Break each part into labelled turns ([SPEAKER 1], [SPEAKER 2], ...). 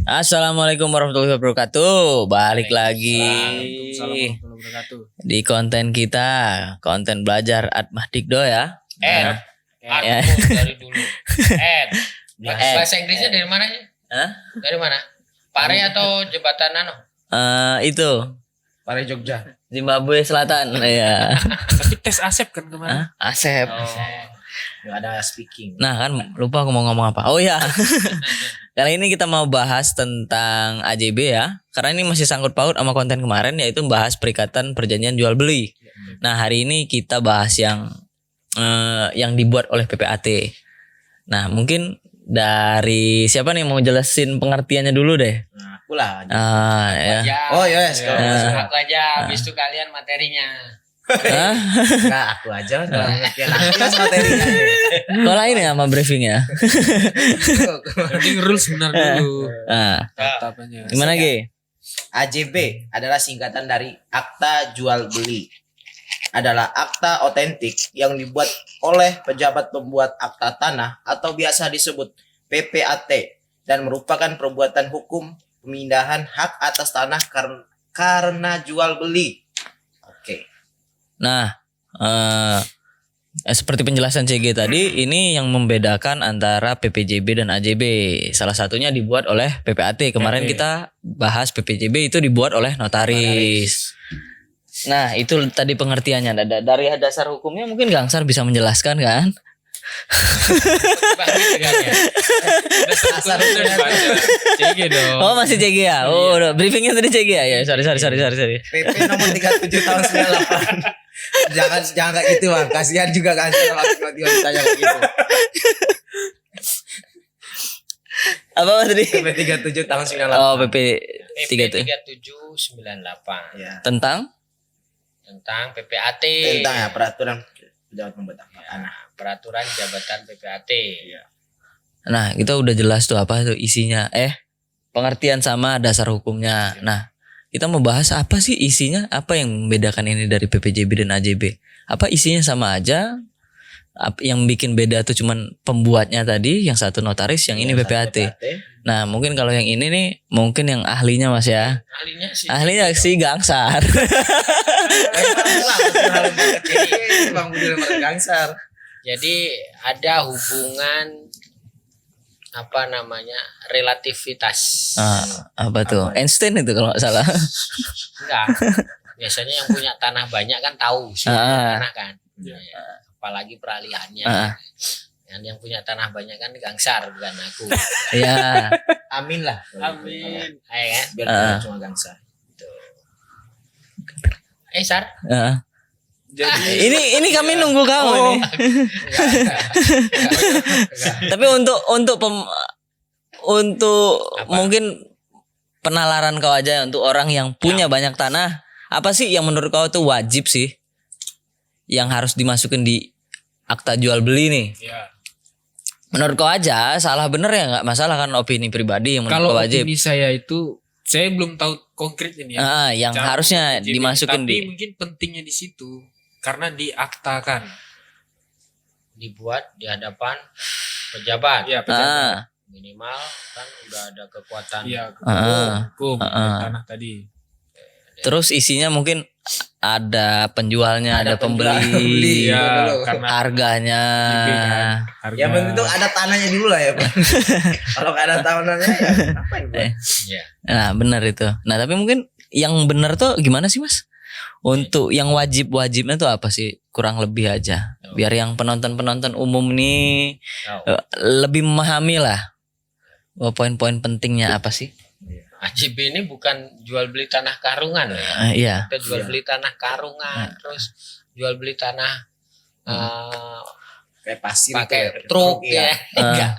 [SPEAKER 1] Assalamualaikum warahmatullahi wabarakatuh. Balik lagi
[SPEAKER 2] Waalaikumsalam warahmatullahi wabarakatuh.
[SPEAKER 1] di konten kita, konten belajar Atmah Dikdo ya.
[SPEAKER 3] Ya. Dari dulu. Bahasa Inggrisnya dari mana sih?
[SPEAKER 1] Hah?
[SPEAKER 3] Dari mana? Pare atau jembatan Nano?
[SPEAKER 1] Itu
[SPEAKER 2] Pare Jogja.
[SPEAKER 1] Zimbabwe Selatan ya.
[SPEAKER 2] Tapi tes Asep kan kemarin.
[SPEAKER 1] Asep.
[SPEAKER 2] Nggak ada speaking.
[SPEAKER 1] Nah kan lupa aku mau ngomong apa. Oh ya. Kali ini kita mau bahas tentang AJB ya. Karena ini masih sangkut paut sama konten kemarin, yaitu bahas perikatan perjanjian jual beli. Nah hari ini kita bahas yang dibuat oleh PPAT. Nah mungkin dari siapa nih mau jelasin pengertiannya dulu deh.
[SPEAKER 2] Nah, aku lah.
[SPEAKER 1] Ya.
[SPEAKER 3] Aja.
[SPEAKER 2] Oh yes.
[SPEAKER 3] Aku aja, habis itu kalian materinya.
[SPEAKER 2] Enggak, aku aja. Kalau pengertian aku mas materinya.
[SPEAKER 1] Kalau ini sama briefingnya.
[SPEAKER 2] Penting rules benar dulu.
[SPEAKER 1] Nah,
[SPEAKER 2] Tatapannya.
[SPEAKER 1] gimana Ge?
[SPEAKER 4] AJB adalah singkatan dari Akta Jual Beli. Adalah akta otentik yang dibuat oleh pejabat pembuat akta tanah atau biasa disebut PPAT dan merupakan perbuatan hukum pemindahan hak atas tanah karena jual beli. Oke.
[SPEAKER 1] Nah, seperti penjelasan CG tadi, ini yang membedakan antara PPJB dan AJB. Salah satunya dibuat oleh PPAT. Kemarin kita bahas PPJB itu dibuat oleh notaris. Nah, itu tadi pengertiannya. Dari dasar hukumnya mungkin Gangsar bisa menjelaskan kan?
[SPEAKER 2] Dasar CG dong.
[SPEAKER 1] Oh, masih CG ya? Oh, briefingnya tadi CG ya? Ya, sorry.
[SPEAKER 4] PP nomor 37 tahun 98. Jangan kayak gitu bang. Kasihan juga kan kalau tiba-tiba ditanya kayak gitu.
[SPEAKER 1] Apa tadi?
[SPEAKER 4] PP 37 tahun 98.
[SPEAKER 1] Oh, PP 37.
[SPEAKER 3] 3798
[SPEAKER 4] Ya.
[SPEAKER 1] Tentang
[SPEAKER 3] PPAT.
[SPEAKER 4] Tentang ya peraturan pejabat pembuat akta tanah.
[SPEAKER 3] Peraturan jabatan PPAT.
[SPEAKER 1] Nah, kita udah jelas tuh apa tuh isinya. Pengertian sama dasar hukumnya. Nah, kita mau bahas apa sih isinya? Apa yang membedakan ini dari PPJB dan AJB? Apa isinya sama aja? Yang bikin beda tuh cuman pembuatnya tadi, yang satu notaris, yang ini PPAT. Nah, mungkin kalau yang ini nih, mungkin yang ahlinya Mas ya. Ahlinya si Gangsar.
[SPEAKER 4] Bang Budi Lemar Gangsar.
[SPEAKER 3] Jadi ada hubungan relativitas.
[SPEAKER 1] Apa tuh? Einstein itu kalau nggak salah.
[SPEAKER 3] Enggak. Biasanya yang punya tanah banyak kan tahu sih tanah kan. Ya, apalagi peralihannya. Yang punya tanah banyak kan Gangsar bukan aku.
[SPEAKER 1] Iya.
[SPEAKER 4] Amin lah.
[SPEAKER 3] Amin. Ayo kan?
[SPEAKER 4] Biar bukan cuma Gangsar.
[SPEAKER 3] Sar.
[SPEAKER 2] Jadi
[SPEAKER 1] Ini kami nunggu kamu nih. Tapi untuk mungkin penalaran kau aja untuk orang yang punya banyak tanah, apa sih yang menurut kau tuh wajib sih yang harus dimasukin di akta jual beli nih?
[SPEAKER 2] ya.
[SPEAKER 1] Menurut kau aja salah bener ya nggak masalah kan, opini pribadi yang menurut
[SPEAKER 2] Kalau
[SPEAKER 1] kau wajib.
[SPEAKER 2] opini saya itu saya belum tahu konkret ini ya.
[SPEAKER 1] Yang
[SPEAKER 2] Cara
[SPEAKER 1] harusnya
[SPEAKER 2] AJB.
[SPEAKER 1] dimasukin
[SPEAKER 2] Tapi
[SPEAKER 1] di
[SPEAKER 2] mungkin pentingnya di situ karena diaktakan.
[SPEAKER 3] Dibuat di hadapan pejabat.
[SPEAKER 2] Ya, pejabat.
[SPEAKER 3] Minimal kan udah ada kekuatan.
[SPEAKER 2] Iya,
[SPEAKER 1] Ah.
[SPEAKER 2] hukum tanah tadi.
[SPEAKER 1] Terus isinya mungkin ada penjualnya, ada pembeli,
[SPEAKER 4] Iya,
[SPEAKER 2] Ya,
[SPEAKER 4] dulu.
[SPEAKER 2] karena
[SPEAKER 1] harganya.
[SPEAKER 2] harga.
[SPEAKER 4] Ya penting itu ada tanahnya dulu lah ya Pak. Kalau nggak ada tanahnya ya ngapain Pak?
[SPEAKER 3] Ya.
[SPEAKER 1] Nah benar itu. Nah tapi mungkin yang benar tuh gimana sih Mas? Untuk yang wajibnya tuh apa sih? Kurang lebih aja. Biar yang penonton umum nih lebih memahami lah. Poin-poin pentingnya apa sih?
[SPEAKER 3] AJB ini bukan jual beli tanah karungan ya.
[SPEAKER 1] Iya.
[SPEAKER 3] Kita jual beli tanah karungan, terus jual beli tanah
[SPEAKER 4] Kayak pasir
[SPEAKER 3] pakai
[SPEAKER 4] itu,
[SPEAKER 3] truk
[SPEAKER 4] ya.
[SPEAKER 3] ya. Enggak.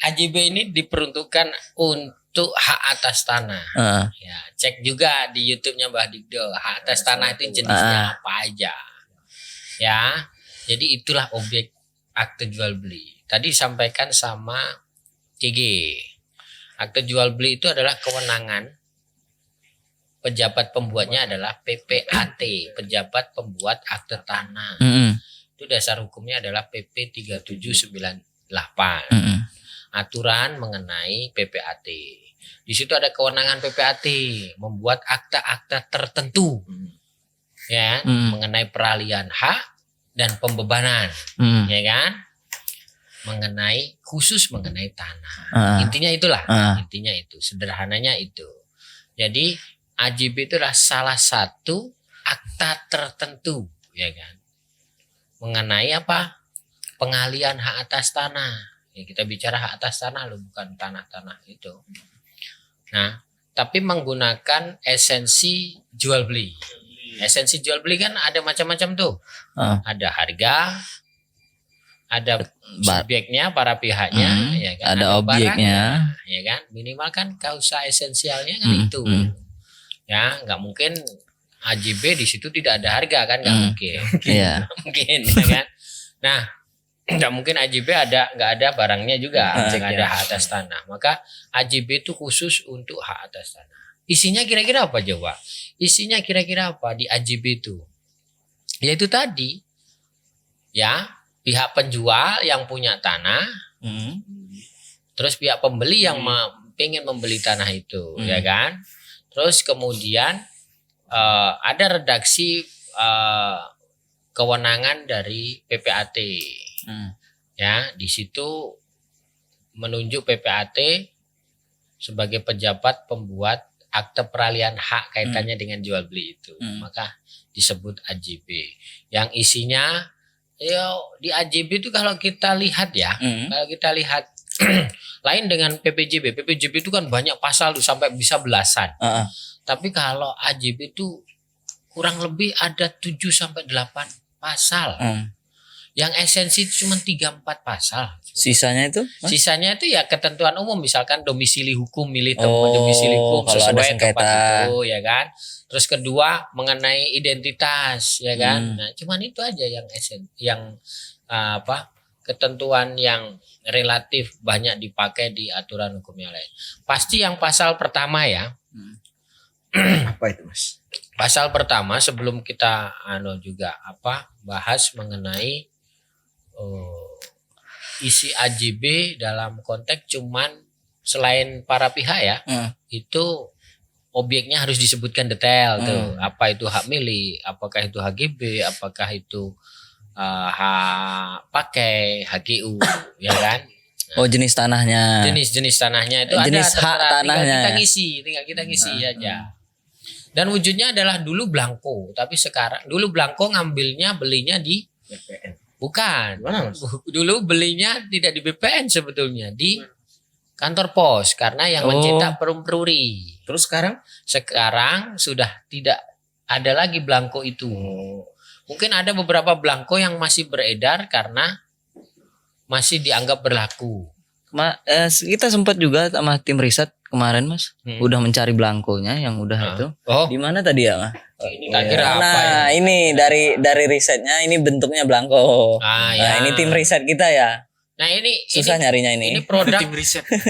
[SPEAKER 3] AJB ini diperuntukkan untuk hak atas tanah. Ya, cek juga di YouTube-nya Mbah Dikdo. Hak atas tanah itu jenisnya apa aja. Ya. Jadi itulah objek akte jual beli. Tadi disampaikan sama CG. Akte jual beli itu adalah kewenangan pejabat pembuatnya adalah PPAT, pejabat pembuat akte tanah. Itu dasar hukumnya adalah PP 3798. aturan mengenai PPAT. Di situ ada kewenangan PPAT membuat akta-akta tertentu ya mengenai peralihan hak dan pembebanan ya kan, khusus mengenai tanah. Intinya itulah, intinya itu, sederhananya itu. Jadi AJB itu adalah salah satu akta tertentu ya kan, mengenai apa, pengalihan hak atas tanah. Ya, kita bicara hak atas tanah loh, bukan tanah-tanah itu. Nah, tapi menggunakan esensi jual beli. Esensi jual beli kan ada macam-macam tuh. Ada harga, ada subjeknya, para pihaknya, ya kan?
[SPEAKER 1] Ada objeknya,
[SPEAKER 3] barangnya, ya kan? Minimal kan kausa esensialnya kan itu. Ya, nggak mungkin AJB di situ tidak ada harga kan, nggak mungkin.
[SPEAKER 1] Iya.
[SPEAKER 3] Mungkin ya kan. Nah, nggak mungkin AJB nggak ada barangnya juga, nggak ada hak atas tanah. Maka AJB itu khusus untuk hak atas tanah. Isinya kira-kira apa coba? Isinya kira-kira apa di AJB itu? Yaitu tadi, ya, pihak penjual yang punya tanah, terus pihak pembeli yang pengen membeli tanah itu, ya kan? Terus kemudian ada redaksi kewenangan dari PPAT. Ya, di situ menunjuk PPAT sebagai pejabat pembuat akte peralihan hak kaitannya dengan jual beli itu. Maka disebut AJB. Yang isinya di AJB itu kalau kita lihat ya, kalau kita lihat lain dengan PPJB. PPJB itu kan banyak pasal tuh, sampai bisa belasan. Tapi kalau AJB itu kurang lebih ada 7 sampai 8 pasal. Yang esensi itu cuma 3-4 pasal.
[SPEAKER 1] Sisanya itu?
[SPEAKER 3] Sisanya itu ya ketentuan umum, misalkan domisili hukum, milih tempat domisili hukum sesuai tempat itu, ya kan. Terus kedua mengenai identitas, ya kan. Nah, cuman itu aja yang ketentuan yang relatif banyak dipakai di aturan hukum yang lain. Pasti yang pasal pertama ya.
[SPEAKER 4] Apa itu, Mas?
[SPEAKER 3] Pasal pertama sebelum kita bahas mengenai isi AJB dalam konteks cuman selain para pihak ya, itu objeknya harus disebutkan detail tuh. Apa itu hak milik, apakah itu HGB, apakah itu hak pakai, HGU, ya kan?
[SPEAKER 1] Oh, jenis tanahnya.
[SPEAKER 3] Jenis tanahnya itu
[SPEAKER 1] jenis
[SPEAKER 3] ada,
[SPEAKER 1] hak tanahnya.
[SPEAKER 3] Tinggal kita ngisi aja. Dan wujudnya adalah dulu belangko, tapi sekarang dulu belangko belinya di
[SPEAKER 4] BPN.
[SPEAKER 3] Bukan.
[SPEAKER 4] Gimana, Mas?
[SPEAKER 3] Dulu belinya tidak di BPN sebetulnya, di kantor pos, karena yang mencetak perumpruri.
[SPEAKER 4] Terus sekarang?
[SPEAKER 3] Sekarang sudah tidak ada lagi belangko itu. Mungkin ada beberapa belangko yang masih beredar karena masih dianggap berlaku.
[SPEAKER 1] Kita sempat juga sama tim riset kemarin, Mas. Udah mencari belangkonya yang udah itu. Di mana tadi ya, Mas?
[SPEAKER 3] Ini tak kira apa ya?
[SPEAKER 1] Ini dari risetnya, ini bentuknya belangko. Ini tim riset kita ya.
[SPEAKER 3] Nah, ini
[SPEAKER 1] susah nyarinya ini.
[SPEAKER 3] Ini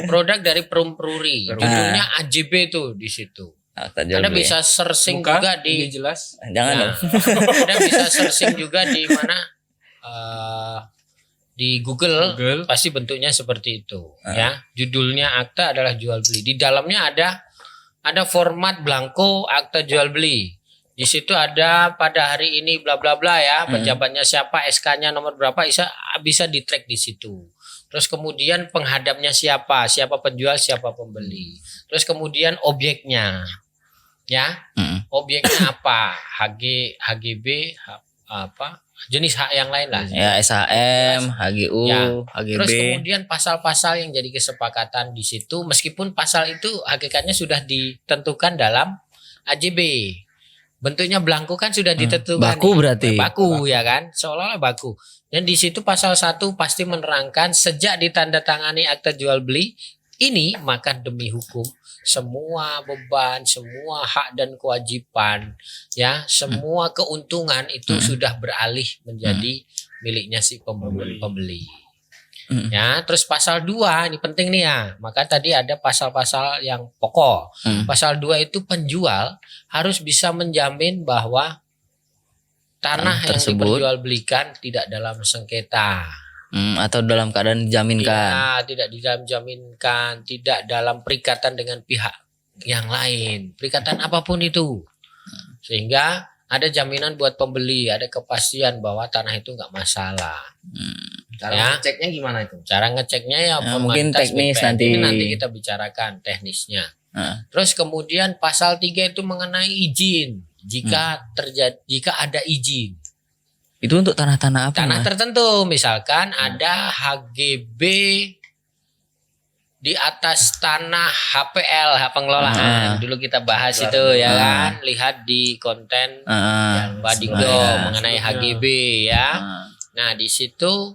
[SPEAKER 3] produk dari perumpruri. Judulnya AJB tuh di situ. Anda bisa searching juga di
[SPEAKER 2] jelas.
[SPEAKER 1] Jangan dong.
[SPEAKER 3] Anda bisa searching juga di mana di Google pasti bentuknya seperti itu ya. Judulnya akta adalah jual beli. Di dalamnya ada format blanko akta jual beli. Di situ ada pada hari ini bla bla bla ya, pejabatnya siapa, SK-nya nomor berapa, bisa di-track di situ. Terus kemudian penghadapnya siapa penjual, siapa pembeli. Terus kemudian objeknya. Ya. Objeknya apa? HGB apa? Jenis hak yang lain lah.
[SPEAKER 1] Ya, SHM, HGU,
[SPEAKER 3] ya.
[SPEAKER 1] HGB.
[SPEAKER 3] Terus kemudian pasal-pasal yang jadi kesepakatan di situ, meskipun pasal itu hakikatnya sudah ditentukan dalam AJB. Bentuknya belangko kan sudah ditentukan.
[SPEAKER 1] Baku berarti.
[SPEAKER 3] Baku ya kan, seolah-olah baku. Dan di situ pasal 1 pasti menerangkan sejak ditandatangani akta jual beli ini, maka demi hukum semua beban, semua hak dan kewajiban, ya, semua keuntungan itu sudah beralih menjadi miliknya si pembeli. Ya, terus pasal 2 ini penting nih ya. Maka tadi ada pasal-pasal yang pokok. Pasal 2 itu penjual harus bisa menjamin bahwa tanah yang diperjualbelikan tidak dalam sengketa.
[SPEAKER 1] Atau dalam keadaan dijaminkan.
[SPEAKER 3] Ya, tidak dijaminkan, tidak dalam perikatan dengan pihak yang lain, perikatan apapun itu, sehingga ada jaminan buat pembeli, ada kepastian bahwa tanah itu nggak masalah.
[SPEAKER 4] Cara
[SPEAKER 3] Ya.
[SPEAKER 4] ngeceknya gimana itu?
[SPEAKER 3] Cara ngeceknya ya
[SPEAKER 1] mungkin
[SPEAKER 3] formalitas
[SPEAKER 1] teknis
[SPEAKER 3] BPN.
[SPEAKER 1] nanti.
[SPEAKER 3] Ini nanti kita bicarakan teknisnya. Terus kemudian pasal 3 itu mengenai izin. Jika ada izin.
[SPEAKER 1] Itu untuk tanah-tanah apa?
[SPEAKER 3] Tanah
[SPEAKER 1] Mas?
[SPEAKER 3] tertentu, misalkan ada HGB di atas tanah HPL, hak pengelolaan. Dulu kita bahas itu ya kan, lihat di konten yang Badikdo mengenai HGB ya. Nah, di situ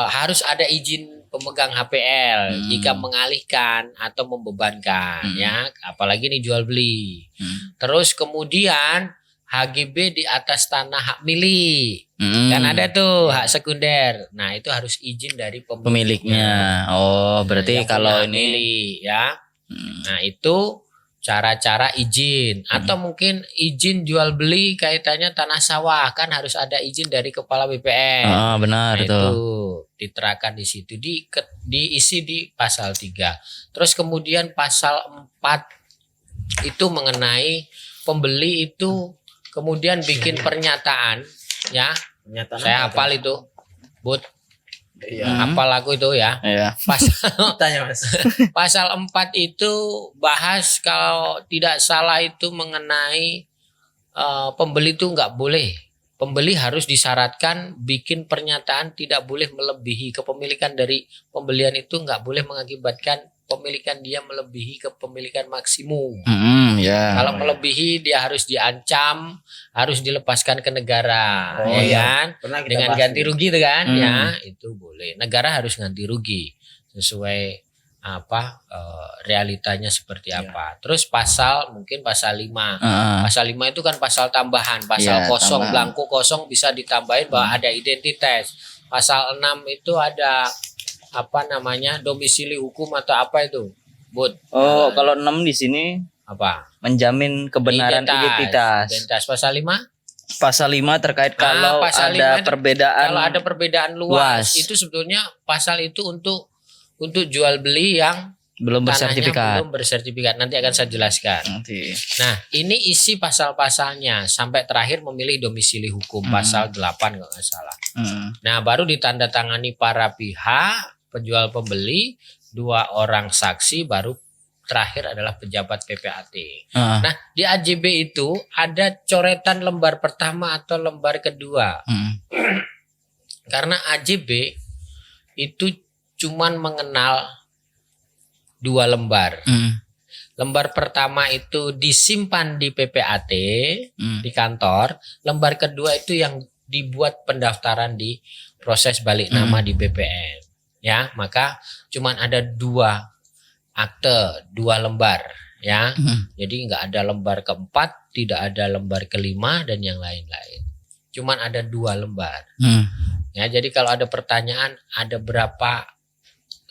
[SPEAKER 3] harus ada izin pemegang HPL jika mengalihkan atau membebankan ya, apalagi ini jual beli. Terus kemudian HGB di atas tanah hak milik. Kan ada tuh hak sekunder. Nah, itu harus izin dari
[SPEAKER 1] Pemiliknya. Oh, berarti
[SPEAKER 3] yang
[SPEAKER 1] kalau
[SPEAKER 3] punya hak
[SPEAKER 1] ini
[SPEAKER 3] milik, ya. Nah, itu cara-cara izin atau mungkin izin jual beli kaitannya tanah sawah kan harus ada izin dari kepala BPN.
[SPEAKER 1] benar
[SPEAKER 3] Nah,
[SPEAKER 1] itu.
[SPEAKER 3] itu diterapkan di situ, diisi di pasal 3. Terus kemudian pasal 4 itu mengenai pembeli itu kemudian bikin pernyataan ya.
[SPEAKER 4] Pernyataan
[SPEAKER 3] Saya
[SPEAKER 4] apa
[SPEAKER 3] hafal itu. Bud,
[SPEAKER 4] Iya.
[SPEAKER 3] hafal aku itu ya.
[SPEAKER 1] Iya.
[SPEAKER 4] Tanya Mas.
[SPEAKER 3] Pasal 4 itu bahas kalau tidak salah itu mengenai pembeli itu nggak boleh. Pembeli harus disyaratkan bikin pernyataan tidak boleh melebihi kepemilikan dari pembelian itu, nggak boleh mengakibatkan pemilikan dia melebihi kepemilikan maksimum.
[SPEAKER 1] Ya.
[SPEAKER 3] Kalau melebihi dia harus diancam, harus dilepaskan ke negara,
[SPEAKER 4] Oh,
[SPEAKER 3] ya
[SPEAKER 4] iya.
[SPEAKER 3] kan?
[SPEAKER 4] Pernah kita
[SPEAKER 3] Dengan
[SPEAKER 4] bahas
[SPEAKER 3] ganti
[SPEAKER 4] itu.
[SPEAKER 3] rugi itu kan, ya itu boleh. Negara harus ganti rugi sesuai realitanya seperti apa. Terus mungkin pasal 5. Pasal 5 itu kan pasal tambahan, pasal
[SPEAKER 1] Iya,
[SPEAKER 3] kosong,
[SPEAKER 1] tambahan.
[SPEAKER 3] blanko kosong bisa ditambahin bahwa ada identitas. Pasal 6 itu ada domisili hukum atau apa itu? Bud.
[SPEAKER 1] Oh, kalau 6 di sini
[SPEAKER 3] Apa?
[SPEAKER 1] menjamin kebenaran identitas.
[SPEAKER 3] Identitas pasal 5?
[SPEAKER 1] Pasal 5 terkait kalau
[SPEAKER 3] pasal
[SPEAKER 1] ada
[SPEAKER 3] 5 itu
[SPEAKER 1] perbedaan.
[SPEAKER 3] Kalau ada perbedaan luas, itu sebetulnya pasal itu untuk jual beli yang
[SPEAKER 1] belum
[SPEAKER 3] tanahnya
[SPEAKER 1] bersertifikat.
[SPEAKER 3] belum bersertifikat. Nanti akan saya jelaskan.
[SPEAKER 1] Nanti.
[SPEAKER 3] Nah, ini isi pasal-pasalnya sampai terakhir memilih domisili hukum pasal 8 kalau nggak salah. Nah, baru ditandatangani para pihak, penjual pembeli, 2 orang saksi, baru terakhir adalah pejabat PPAT. Nah, di AJB itu ada coretan lembar pertama atau lembar kedua. Karena AJB itu cuman mengenal 2 lembar. Lembar pertama itu disimpan di PPAT di kantor. Lembar kedua itu yang dibuat pendaftaran di proses balik nama di BPN. Ya, maka cuman ada 2 akte, 2 lembar. Ya, jadi nggak ada lembar keempat, tidak ada lembar kelima dan yang lain-lain. Cuman ada 2 lembar. Ya, jadi kalau ada pertanyaan ada berapa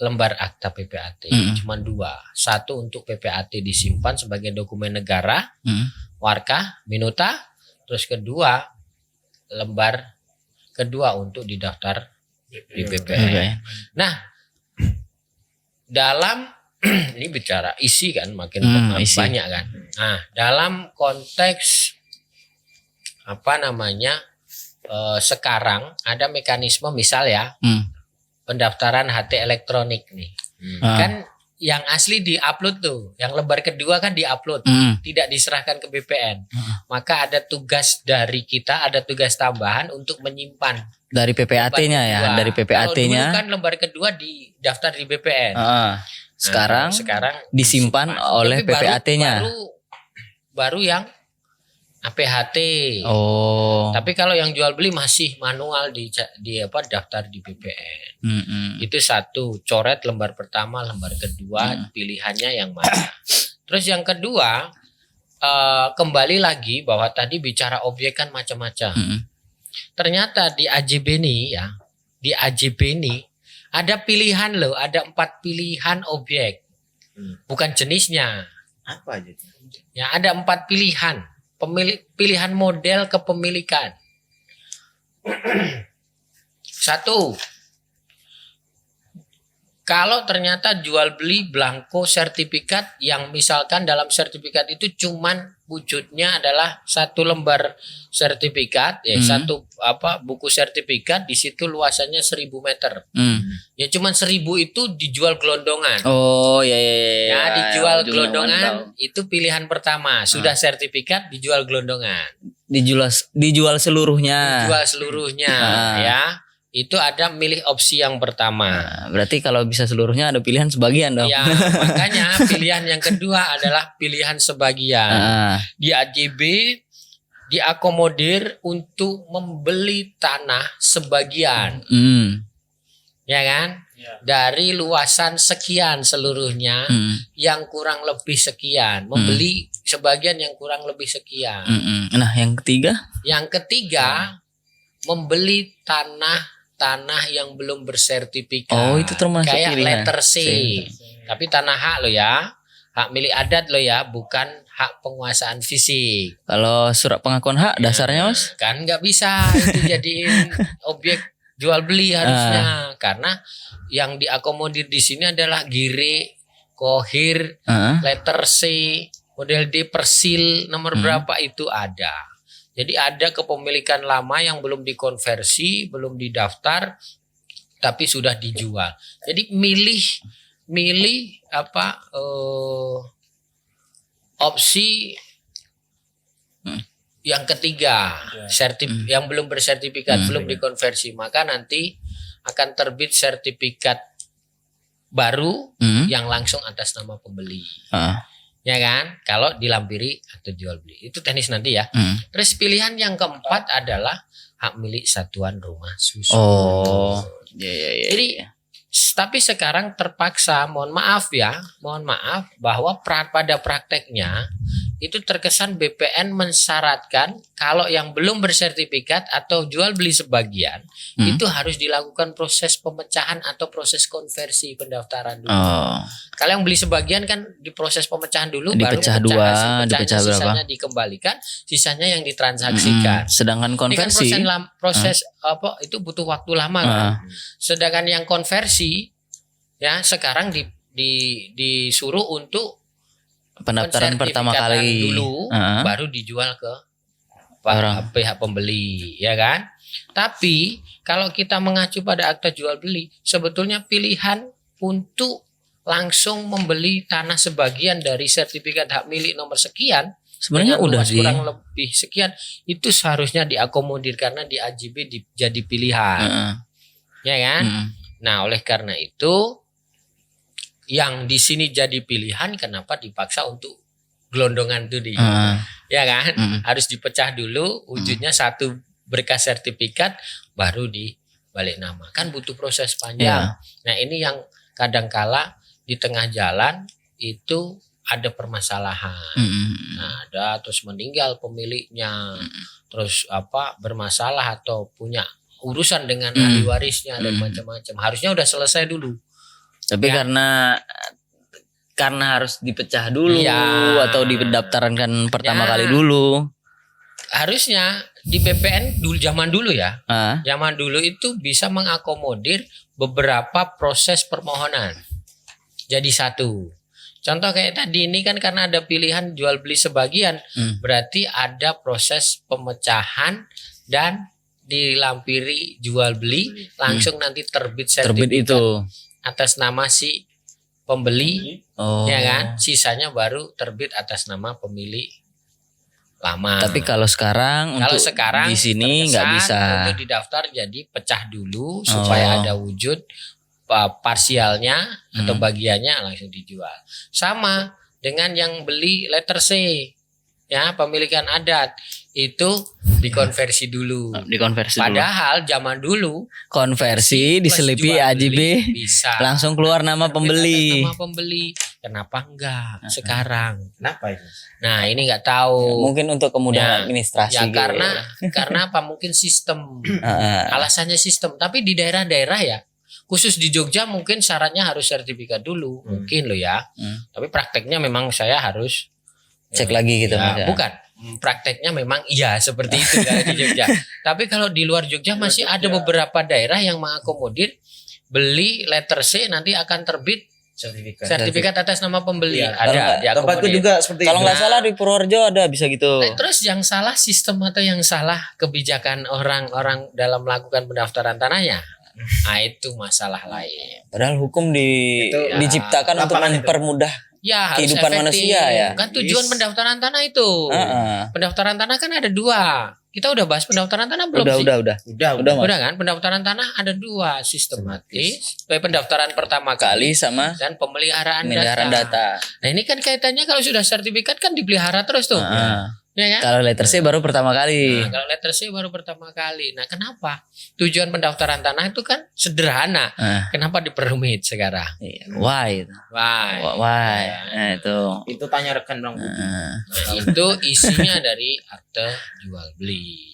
[SPEAKER 3] lembar akta PPAT? Cuman 2. 1 untuk PPAT disimpan sebagai dokumen negara, warka, minuta. Terus lembar kedua untuk didaftar di BPN. Nah, dalam ini bicara isi kan makin
[SPEAKER 1] isi.
[SPEAKER 3] banyak kan. Nah, dalam konteks sekarang ada mekanisme misal ya pendaftaran HT elektronik nih. Kan yang asli diupload tuh, yang lembar kedua kan diupload, tidak diserahkan ke BPN. Maka ada tugas dari kita, ada tugas tambahan untuk menyimpan
[SPEAKER 1] dari PPAT-nya ya, dari
[SPEAKER 3] Kalau
[SPEAKER 1] PPAT-nya.
[SPEAKER 3] dulu kan lembar kedua didaftar di BPN.
[SPEAKER 1] Sekarang
[SPEAKER 3] sekarang
[SPEAKER 1] disimpan oleh
[SPEAKER 3] Tapi
[SPEAKER 1] PPAT-nya.
[SPEAKER 3] baru yang APHT.
[SPEAKER 1] Oh.
[SPEAKER 3] Tapi kalau yang jual beli masih manual daftar di BPN. Itu 1, coret lembar pertama, lembar kedua, pilihannya yang mana. Terus yang kedua, kembali lagi bahwa tadi bicara objek kan macam-macam. Ternyata di AJB ini ya, ada pilihan loh, ada 4 pilihan objek. Bukan jenisnya.
[SPEAKER 4] Apa aja itu?
[SPEAKER 3] Ya, ada 4 pilihan. Pilihan model kepemilikan. 1, Kalau ternyata jual beli blanko sertifikat yang misalkan dalam sertifikat itu cuman wujudnya adalah satu lembar sertifikat, satu buku sertifikat, di situ luasannya 1000 meter. Ya cuman 1000 itu dijual gelondongan.
[SPEAKER 1] Oh ya.
[SPEAKER 3] Ya dijual gelondongan itu pilihan pertama. Sudah sertifikat dijual gelondongan.
[SPEAKER 1] Dijual seluruhnya.
[SPEAKER 3] Dijual seluruhnya ya. Itu ada milih opsi yang pertama.
[SPEAKER 1] Nah, berarti kalau bisa seluruhnya ada pilihan sebagian dong.
[SPEAKER 3] Ya, makanya pilihan yang kedua adalah pilihan sebagian. Di AJB diakomodir untuk membeli tanah sebagian. Ya kan? Dari luasan sekian seluruhnya yang kurang lebih sekian. Membeli sebagian yang kurang lebih sekian.
[SPEAKER 1] Nah, yang ketiga?
[SPEAKER 3] Yang ketiga membeli tanah yang belum bersertifikat.
[SPEAKER 1] Oh, itu termasuk
[SPEAKER 3] kayak
[SPEAKER 1] pilihan.
[SPEAKER 3] letter C. Tapi tanah hak lo ya. Hak milik adat lo ya, bukan hak penguasaan fisik.
[SPEAKER 1] Kalau surat pengakuan hak dasarnya, Mas?
[SPEAKER 3] Kan nggak bisa itu jadiin objek jual beli harusnya. Karena yang diakomodir di sini adalah gire, kohir, letter C, model D, persil, nomor berapa itu ada. Jadi ada kepemilikan lama yang belum dikonversi, belum didaftar, tapi sudah dijual. Jadi milih opsi yang ketiga, yang belum bersertifikat, belum dikonversi, maka nanti akan terbit sertifikat baru yang langsung atas nama pembeli. Ya kan, kalau dilampiri akte jual beli itu teknis nanti ya. Terus pilihan yang keempat adalah hak milik satuan rumah susun.
[SPEAKER 1] Oh,
[SPEAKER 3] Jadi tapi sekarang terpaksa, mohon maaf bahwa pada prakteknya itu terkesan BPN mensyaratkan kalau yang belum bersertifikat atau jual beli sebagian itu harus dilakukan proses pemecahan atau proses konversi pendaftaran dulu. Kalau yang beli sebagian kan diproses pemecahan dulu,
[SPEAKER 1] dipecah
[SPEAKER 3] baru
[SPEAKER 1] dua,
[SPEAKER 3] pecahnya,
[SPEAKER 1] dipecah berapa?
[SPEAKER 3] Sisanya dikembalikan, sisanya yang ditransaksikan.
[SPEAKER 1] Sedangkan konversi
[SPEAKER 3] ini kan proses itu butuh waktu lama kan. Sedangkan yang konversi ya sekarang disuruh untuk
[SPEAKER 1] pendaftaran pertama kali
[SPEAKER 3] dulu, baru dijual ke pihak pembeli, ya kan? Tapi kalau kita mengacu pada akta jual beli, sebetulnya pilihan untuk langsung membeli tanah sebagian dari sertifikat hak milik nomor sekian,
[SPEAKER 1] sebenarnya udah
[SPEAKER 3] kurang lebih sekian, itu seharusnya diakomodir karena di AJB jadi pilihan, ya kan? Nah, oleh karena itu yang di sini jadi pilihan, kenapa dipaksa untuk gelondongan itu ya kan? Harus dipecah dulu, wujudnya satu berkas sertifikat baru dibalik nama. Kan butuh proses panjang. Nah, ini yang kadangkala di tengah jalan itu ada permasalahan. Nah, ada terus meninggal pemiliknya. Terus bermasalah atau punya urusan dengan ahli warisnya dan macam-macam. Harusnya udah selesai dulu.
[SPEAKER 1] Tapi karena harus dipecah dulu atau dipendaftarkan pertama kali dulu.
[SPEAKER 3] Harusnya di BPN zaman dulu ya. Zaman dulu itu bisa mengakomodir beberapa proses permohonan. Jadi satu. Contoh kayak tadi ini kan karena ada pilihan jual beli sebagian, berarti ada proses pemecahan dan dilampiri jual beli, langsung nanti terbit sertifikat
[SPEAKER 1] itu
[SPEAKER 3] atas nama si pembeli, ya kan? Sisanya baru terbit atas nama pemilik lama.
[SPEAKER 1] Tapi kalau sekarang di sini nggak bisa.
[SPEAKER 3] Untuk didaftar jadi pecah dulu supaya ada wujud parsialnya atau bagiannya langsung dijual. Sama dengan yang beli letter C, ya pemilikan adat itu dikonversi dulu. Padahal zaman dulu
[SPEAKER 1] konversi diselipi AJB
[SPEAKER 3] bisa
[SPEAKER 1] langsung keluar nama pembeli.
[SPEAKER 3] Nama pembeli. Kenapa enggak sekarang?
[SPEAKER 4] Kenapa itu?
[SPEAKER 3] Nah, ini enggak tahu.
[SPEAKER 1] Mungkin untuk kemudahan administrasi.
[SPEAKER 3] Ya karena apa? Mungkin sistem. Alasannya sistem. Tapi di daerah-daerah ya, khusus di Jogja mungkin syaratnya harus sertifikat dulu. Mungkin loh ya. Tapi prakteknya memang saya harus
[SPEAKER 1] cek lagi gitu.
[SPEAKER 3] Bukan. Prakteknya memang iya seperti itu kan di Jogja. Tapi kalau di luar Jogja masih ada beberapa daerah yang mengakomodir beli letter C nanti akan terbit sertifikat atas nama pembeli.
[SPEAKER 4] Iya,
[SPEAKER 3] Ada
[SPEAKER 4] tempatku
[SPEAKER 3] diakomodir.
[SPEAKER 4] juga seperti
[SPEAKER 1] Kalau
[SPEAKER 4] itu.
[SPEAKER 1] nggak salah di Purworejo ada bisa gitu.
[SPEAKER 3] Nah, terus yang salah sistem atau yang salah kebijakan orang-orang dalam melakukan pendaftaran tanahnya? Nah, itu masalah lain.
[SPEAKER 1] Padahal hukum
[SPEAKER 4] Itu,
[SPEAKER 1] diciptakan untuk
[SPEAKER 4] lapangan itu.
[SPEAKER 1] mempermudah.
[SPEAKER 3] Ya, harus
[SPEAKER 1] Kehidupan
[SPEAKER 3] efektif.
[SPEAKER 1] manusia, ya.
[SPEAKER 3] Kan tujuan pendaftaran tanah itu.
[SPEAKER 1] Heeh.
[SPEAKER 3] Pendaftaran tanah kan ada 2. Kita udah bahas pendaftaran tanah belum sih?
[SPEAKER 1] Udah.
[SPEAKER 4] Udah, Mas.
[SPEAKER 3] Udah kan? Pendaftaran tanah ada 2, sistematis. Pendaftaran pertama kali
[SPEAKER 1] Kali sama
[SPEAKER 3] dan pemeliharaan
[SPEAKER 1] pemeliharaan data.
[SPEAKER 3] Nah, ini kan kaitannya kalau sudah sertifikat kan dipelihara terus tuh.
[SPEAKER 1] Heeh.
[SPEAKER 3] Ya kan?
[SPEAKER 1] Kalau letter C baru pertama kali.
[SPEAKER 3] Nah, kalau letter C baru pertama kali. Nah, kenapa? Tujuan pendaftaran tanah itu kan sederhana. Kenapa diperumit sekarang?
[SPEAKER 1] Iya, why?
[SPEAKER 3] Why?
[SPEAKER 1] Nah, itu.
[SPEAKER 4] Itu tanya rekan Bang Budi.
[SPEAKER 1] Heeh.
[SPEAKER 3] Nah, itu isinya dari akte jual beli.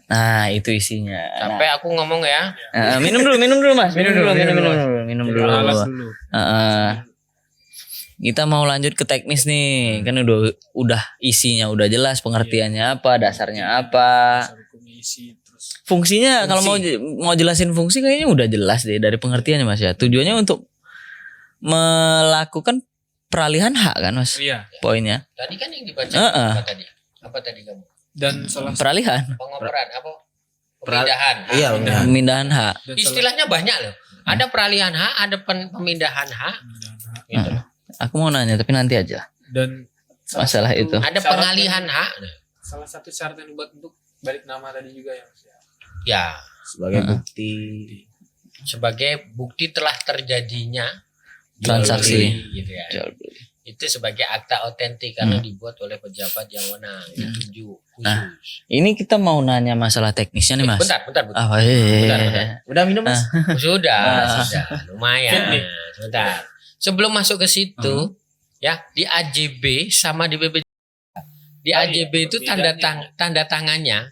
[SPEAKER 1] Nah, itu isinya.
[SPEAKER 3] Sampai aku ngomong ya.
[SPEAKER 1] Minum dulu Mas. Minum dulu.
[SPEAKER 5] Alas dulu.
[SPEAKER 1] Kita mau lanjut ke teknis nih. Kan udah isinya udah jelas, pengertiannya apa, dasarnya apa.
[SPEAKER 5] Dasar hukumnya isi terus.
[SPEAKER 1] Fungsinya kalau mau jelasin fungsi kayaknya udah jelas deh dari pengertiannya Mas ya. Tujuannya untuk melakukan peralihan hak kan Mas?
[SPEAKER 5] Iya.
[SPEAKER 1] Poinnya.
[SPEAKER 3] Tadi kan yang dibaca
[SPEAKER 1] Heeh.
[SPEAKER 3] apa tadi? Apa tadi kamu?
[SPEAKER 5] Dan salah
[SPEAKER 1] Peralihan,
[SPEAKER 3] Pengoperan apa? Pemindahan.
[SPEAKER 4] Iya,
[SPEAKER 3] Hak.
[SPEAKER 4] benar.
[SPEAKER 1] pemindahan hak.
[SPEAKER 5] dan
[SPEAKER 3] Istilahnya banyak loh. Ada peralihan hak, ada pemindahan hak. Gitu.
[SPEAKER 1] Aku mau nanya tapi nanti aja.
[SPEAKER 5] dan
[SPEAKER 1] Masalah itu.
[SPEAKER 3] Ada
[SPEAKER 5] syarat
[SPEAKER 3] pengalihan
[SPEAKER 5] yang-
[SPEAKER 3] hak.
[SPEAKER 5] Salah satu syarat yang dibuat untuk balik nama tadi juga ya. Mas, ya.
[SPEAKER 3] Ya,
[SPEAKER 4] Sebagai bukti.
[SPEAKER 3] sebagai bukti telah terjadinya jual
[SPEAKER 1] Transaksi.
[SPEAKER 3] beli, gitu ya.
[SPEAKER 1] Jual beli.
[SPEAKER 3] Itu sebagai akta otentik karena dibuat oleh pejabat yang wenang, ditunjuk khusus.
[SPEAKER 1] Nah, Ini kita mau nanya masalah teknisnya nih Mas.
[SPEAKER 3] Bentar.
[SPEAKER 1] Ah,
[SPEAKER 3] Bentar.
[SPEAKER 4] Udah minum, Mas?
[SPEAKER 3] Sudah, lumayan. Sebentar. Sebelum masuk ke situ, ya di AJB sama di BPJS. Di AJB itu tanda tangannya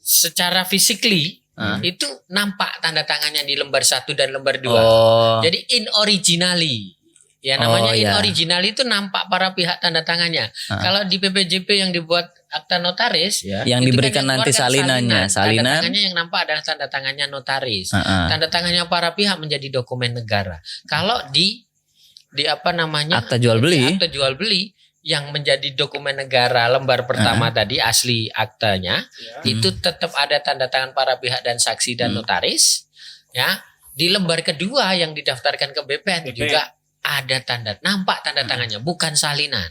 [SPEAKER 3] secara physically itu nampak tanda tangannya di lembar 1 dan lembar 2.
[SPEAKER 1] Oh.
[SPEAKER 3] Jadi in originally. Ya namanya
[SPEAKER 1] Oh,
[SPEAKER 3] in
[SPEAKER 1] iya.
[SPEAKER 3] originally itu nampak para pihak tanda tangannya. Kalau di PPJP yang dibuat akta notaris,
[SPEAKER 4] Ya.
[SPEAKER 1] yang
[SPEAKER 3] itu
[SPEAKER 1] diberikan
[SPEAKER 3] kan yang
[SPEAKER 1] nanti
[SPEAKER 3] keluarkan
[SPEAKER 1] salinannya,
[SPEAKER 3] Tanda tangannya yang nampak adalah tanda tangannya notaris.
[SPEAKER 1] Heeh.
[SPEAKER 3] Tanda tangannya para pihak menjadi dokumen negara. Kalau di apa namanya?
[SPEAKER 1] Akta jual beli.
[SPEAKER 3] Akta jual beli yang menjadi dokumen negara lembar pertama tadi asli aktanya itu tetap ada tanda tangan para pihak dan saksi dan notaris. Ya, di lembar kedua yang didaftarkan ke BPN juga ada nampak tanda tangannya, bukan salinan.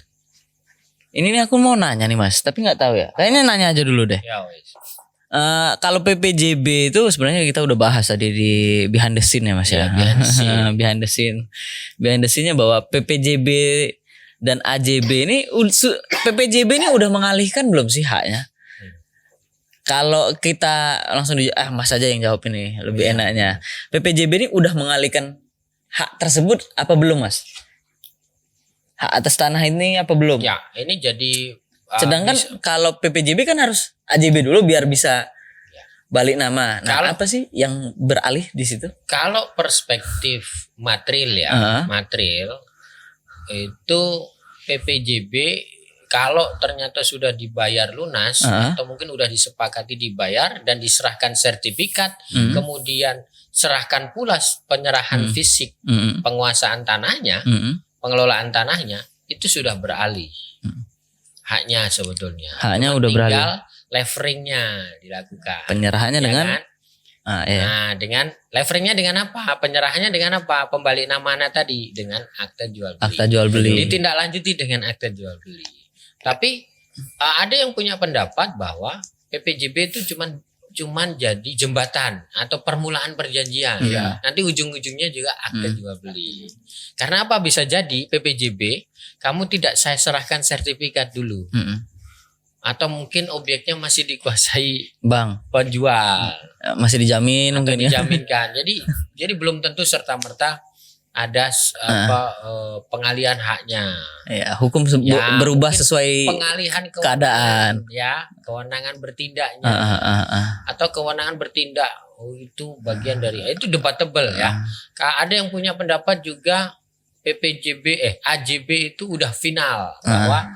[SPEAKER 1] Ini nih aku mau nanya nih Mas, tapi nggak tahu ya. Kayaknya nanya aja dulu deh.
[SPEAKER 3] Ya wes.
[SPEAKER 1] Kalau PPJB itu sebenarnya kita udah bahas tadi di behind the scene ya Mas ya.
[SPEAKER 3] Iya, behind the scene.
[SPEAKER 1] Behind the scene. Behind the scene-nya bahwa PPJB dan AJB ini PPJB ini udah mengalihkan belum sih haknya? Kalau kita langsung Mas aja yang jawab ini lebih enaknya. PPJB ini udah mengalihkan hak tersebut apa belum Mas? Hak atas tanah ini apa belum?
[SPEAKER 3] Ya, ini jadi
[SPEAKER 1] Sedangkan kalau PPJB kan harus AJB dulu biar bisa balik nama. Nah,
[SPEAKER 3] Kalau-
[SPEAKER 1] apa sih yang beralih di situ?
[SPEAKER 3] kalau perspektif material ya, material itu PPJB kalau ternyata sudah dibayar lunas atau mungkin udah disepakati dibayar dan diserahkan sertifikat, kemudian serahkan pula penyerahan fisik penguasaan tanahnya, pengelolaan tanahnya itu sudah beralih. Haknya sebetulnya.
[SPEAKER 1] Haknya
[SPEAKER 3] Cuma
[SPEAKER 1] udah beralih.
[SPEAKER 3] tinggal leveringnya dilakukan.
[SPEAKER 1] Penyerahannya
[SPEAKER 3] Ya
[SPEAKER 1] dengan
[SPEAKER 3] kan?
[SPEAKER 1] iya.
[SPEAKER 3] Nah, dengan leveringnya dengan apa? Penyerahannya dengan apa? Pembalik namanya tadi dengan akta jual beli.
[SPEAKER 1] Akta jual beli.
[SPEAKER 3] Ditindaklanjuti dengan akta jual beli. Tapi ada yang punya pendapat bahwa PPJB itu cuman jadi jembatan atau permulaan perjanjian.
[SPEAKER 1] Iya.
[SPEAKER 3] Nanti ujung-ujungnya juga akta jual beli. Karena apa bisa jadi PPJB kamu tidak saya serahkan sertifikat dulu atau mungkin objeknya masih dikuasai
[SPEAKER 1] Bang,
[SPEAKER 3] penjual.
[SPEAKER 1] masih dijamin
[SPEAKER 3] Atau
[SPEAKER 1] mungkin ya.
[SPEAKER 3] dijaminkan. jadi belum tentu serta merta ada pengalihan haknya.
[SPEAKER 1] Ya, hukum
[SPEAKER 3] Ya,
[SPEAKER 1] berubah
[SPEAKER 3] mungkin
[SPEAKER 1] sesuai
[SPEAKER 3] Pengalihan
[SPEAKER 1] keadaan.
[SPEAKER 3] ya, kewenangan bertindaknya atau kewenangan bertindak itu bagian dari itu debatable ya. Ada yang punya pendapat juga PPJB AJB itu udah final bahwa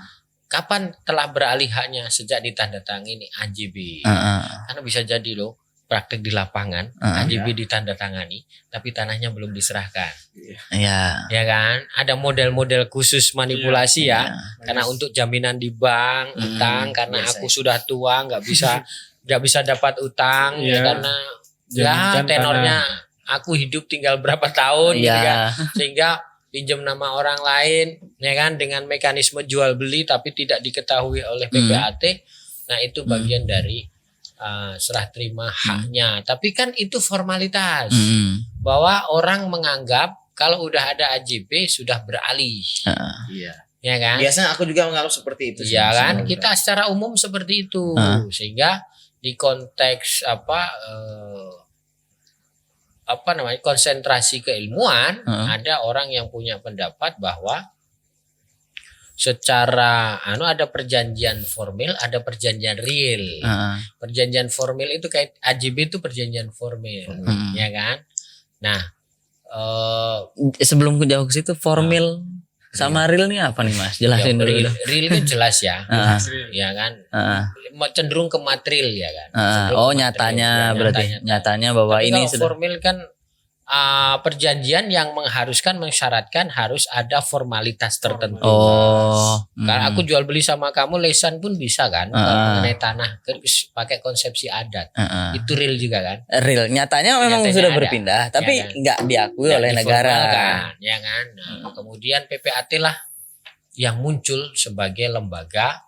[SPEAKER 3] kapan telah beralih haknya sejak ditandatangani AJB. Karena bisa jadi loh praktek di lapangan, AJB ditandatangani, tapi tanahnya belum diserahkan.
[SPEAKER 1] Ya.
[SPEAKER 3] Ya kan? Ada model-model khusus manipulasi ya. Karena untuk jaminan di bank, utang, karena
[SPEAKER 4] biasa
[SPEAKER 3] aku sudah tua, nggak bisa dapat utang, ya, karena
[SPEAKER 5] Jaminan
[SPEAKER 3] tenornya aku hidup tinggal berapa tahun, gitu kan.
[SPEAKER 1] Ya.
[SPEAKER 3] Sehingga pinjam nama orang lain, ya kan, dengan mekanisme jual beli tapi tidak diketahui oleh PPAT. Nah itu bagian dari serah terima haknya. Tapi kan itu formalitas bahwa orang menganggap kalau udah ada AJB sudah beralih,
[SPEAKER 4] Iya.
[SPEAKER 3] ya kan?
[SPEAKER 4] Biasanya aku juga menganggap seperti itu.
[SPEAKER 3] Ya kan, kita secara umum seperti itu, sehingga di konteks konsentrasi keilmuan, ada orang yang punya pendapat bahwa secara ada perjanjian formil, ada perjanjian real. Perjanjian formil itu kayak AJB itu perjanjian formil, ya kan? Nah,
[SPEAKER 1] Sebelum jauh ke situ, formil sama real nih apa nih Mas? Jelasin dulu.
[SPEAKER 3] real kan jelas ya, ya kan? Cenderung ke material ya kan? Cenderung
[SPEAKER 1] Oh
[SPEAKER 3] ke material,
[SPEAKER 1] nyatanya
[SPEAKER 3] ya,
[SPEAKER 1] berarti nyatanya bahwa
[SPEAKER 3] Tapi
[SPEAKER 1] ini
[SPEAKER 3] kalau
[SPEAKER 1] sudah.
[SPEAKER 3] formil kan perjanjian yang mensyaratkan harus ada formalitas tertentu.
[SPEAKER 1] Oh.
[SPEAKER 3] Karena aku jual beli sama kamu lesan pun bisa kan, kalau mengenai tanah pakai konsepsi adat. Itu real juga kan?
[SPEAKER 1] Real nyatanya memang
[SPEAKER 3] Nyatanya
[SPEAKER 1] sudah
[SPEAKER 3] ada.
[SPEAKER 1] berpindah, tapi
[SPEAKER 3] Ya kan?
[SPEAKER 1] nggak diakui
[SPEAKER 3] Nggak
[SPEAKER 1] oleh negara.
[SPEAKER 3] diformalkan, ya kan? Nah, kemudian PPAT lah yang muncul sebagai lembaga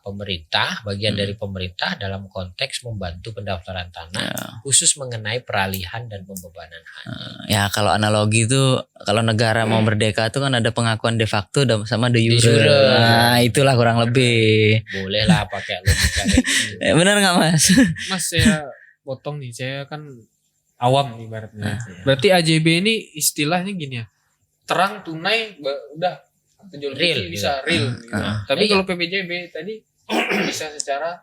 [SPEAKER 3] pemerintah, bagian dari pemerintah dalam konteks membantu pendaftaran tanah, khusus mengenai peralihan dan pembebanan hak.
[SPEAKER 1] Ya kalau analogi itu, kalau negara mau merdeka itu kan ada pengakuan de facto dan sama de
[SPEAKER 3] De
[SPEAKER 1] jure.
[SPEAKER 3] jure.
[SPEAKER 1] Nah itulah kurang lebih.
[SPEAKER 3] Boleh lah pakai logika kayak gitu.
[SPEAKER 1] Benar nggak Mas?
[SPEAKER 5] Mas saya potong nih, saya kan awam nih ibaratnya. Berarti AJB ini istilahnya gini ya, terang tunai udah jual
[SPEAKER 3] Real,
[SPEAKER 5] beli bisa real. Gitu. Tapi kalau PPJB tadi bisa secara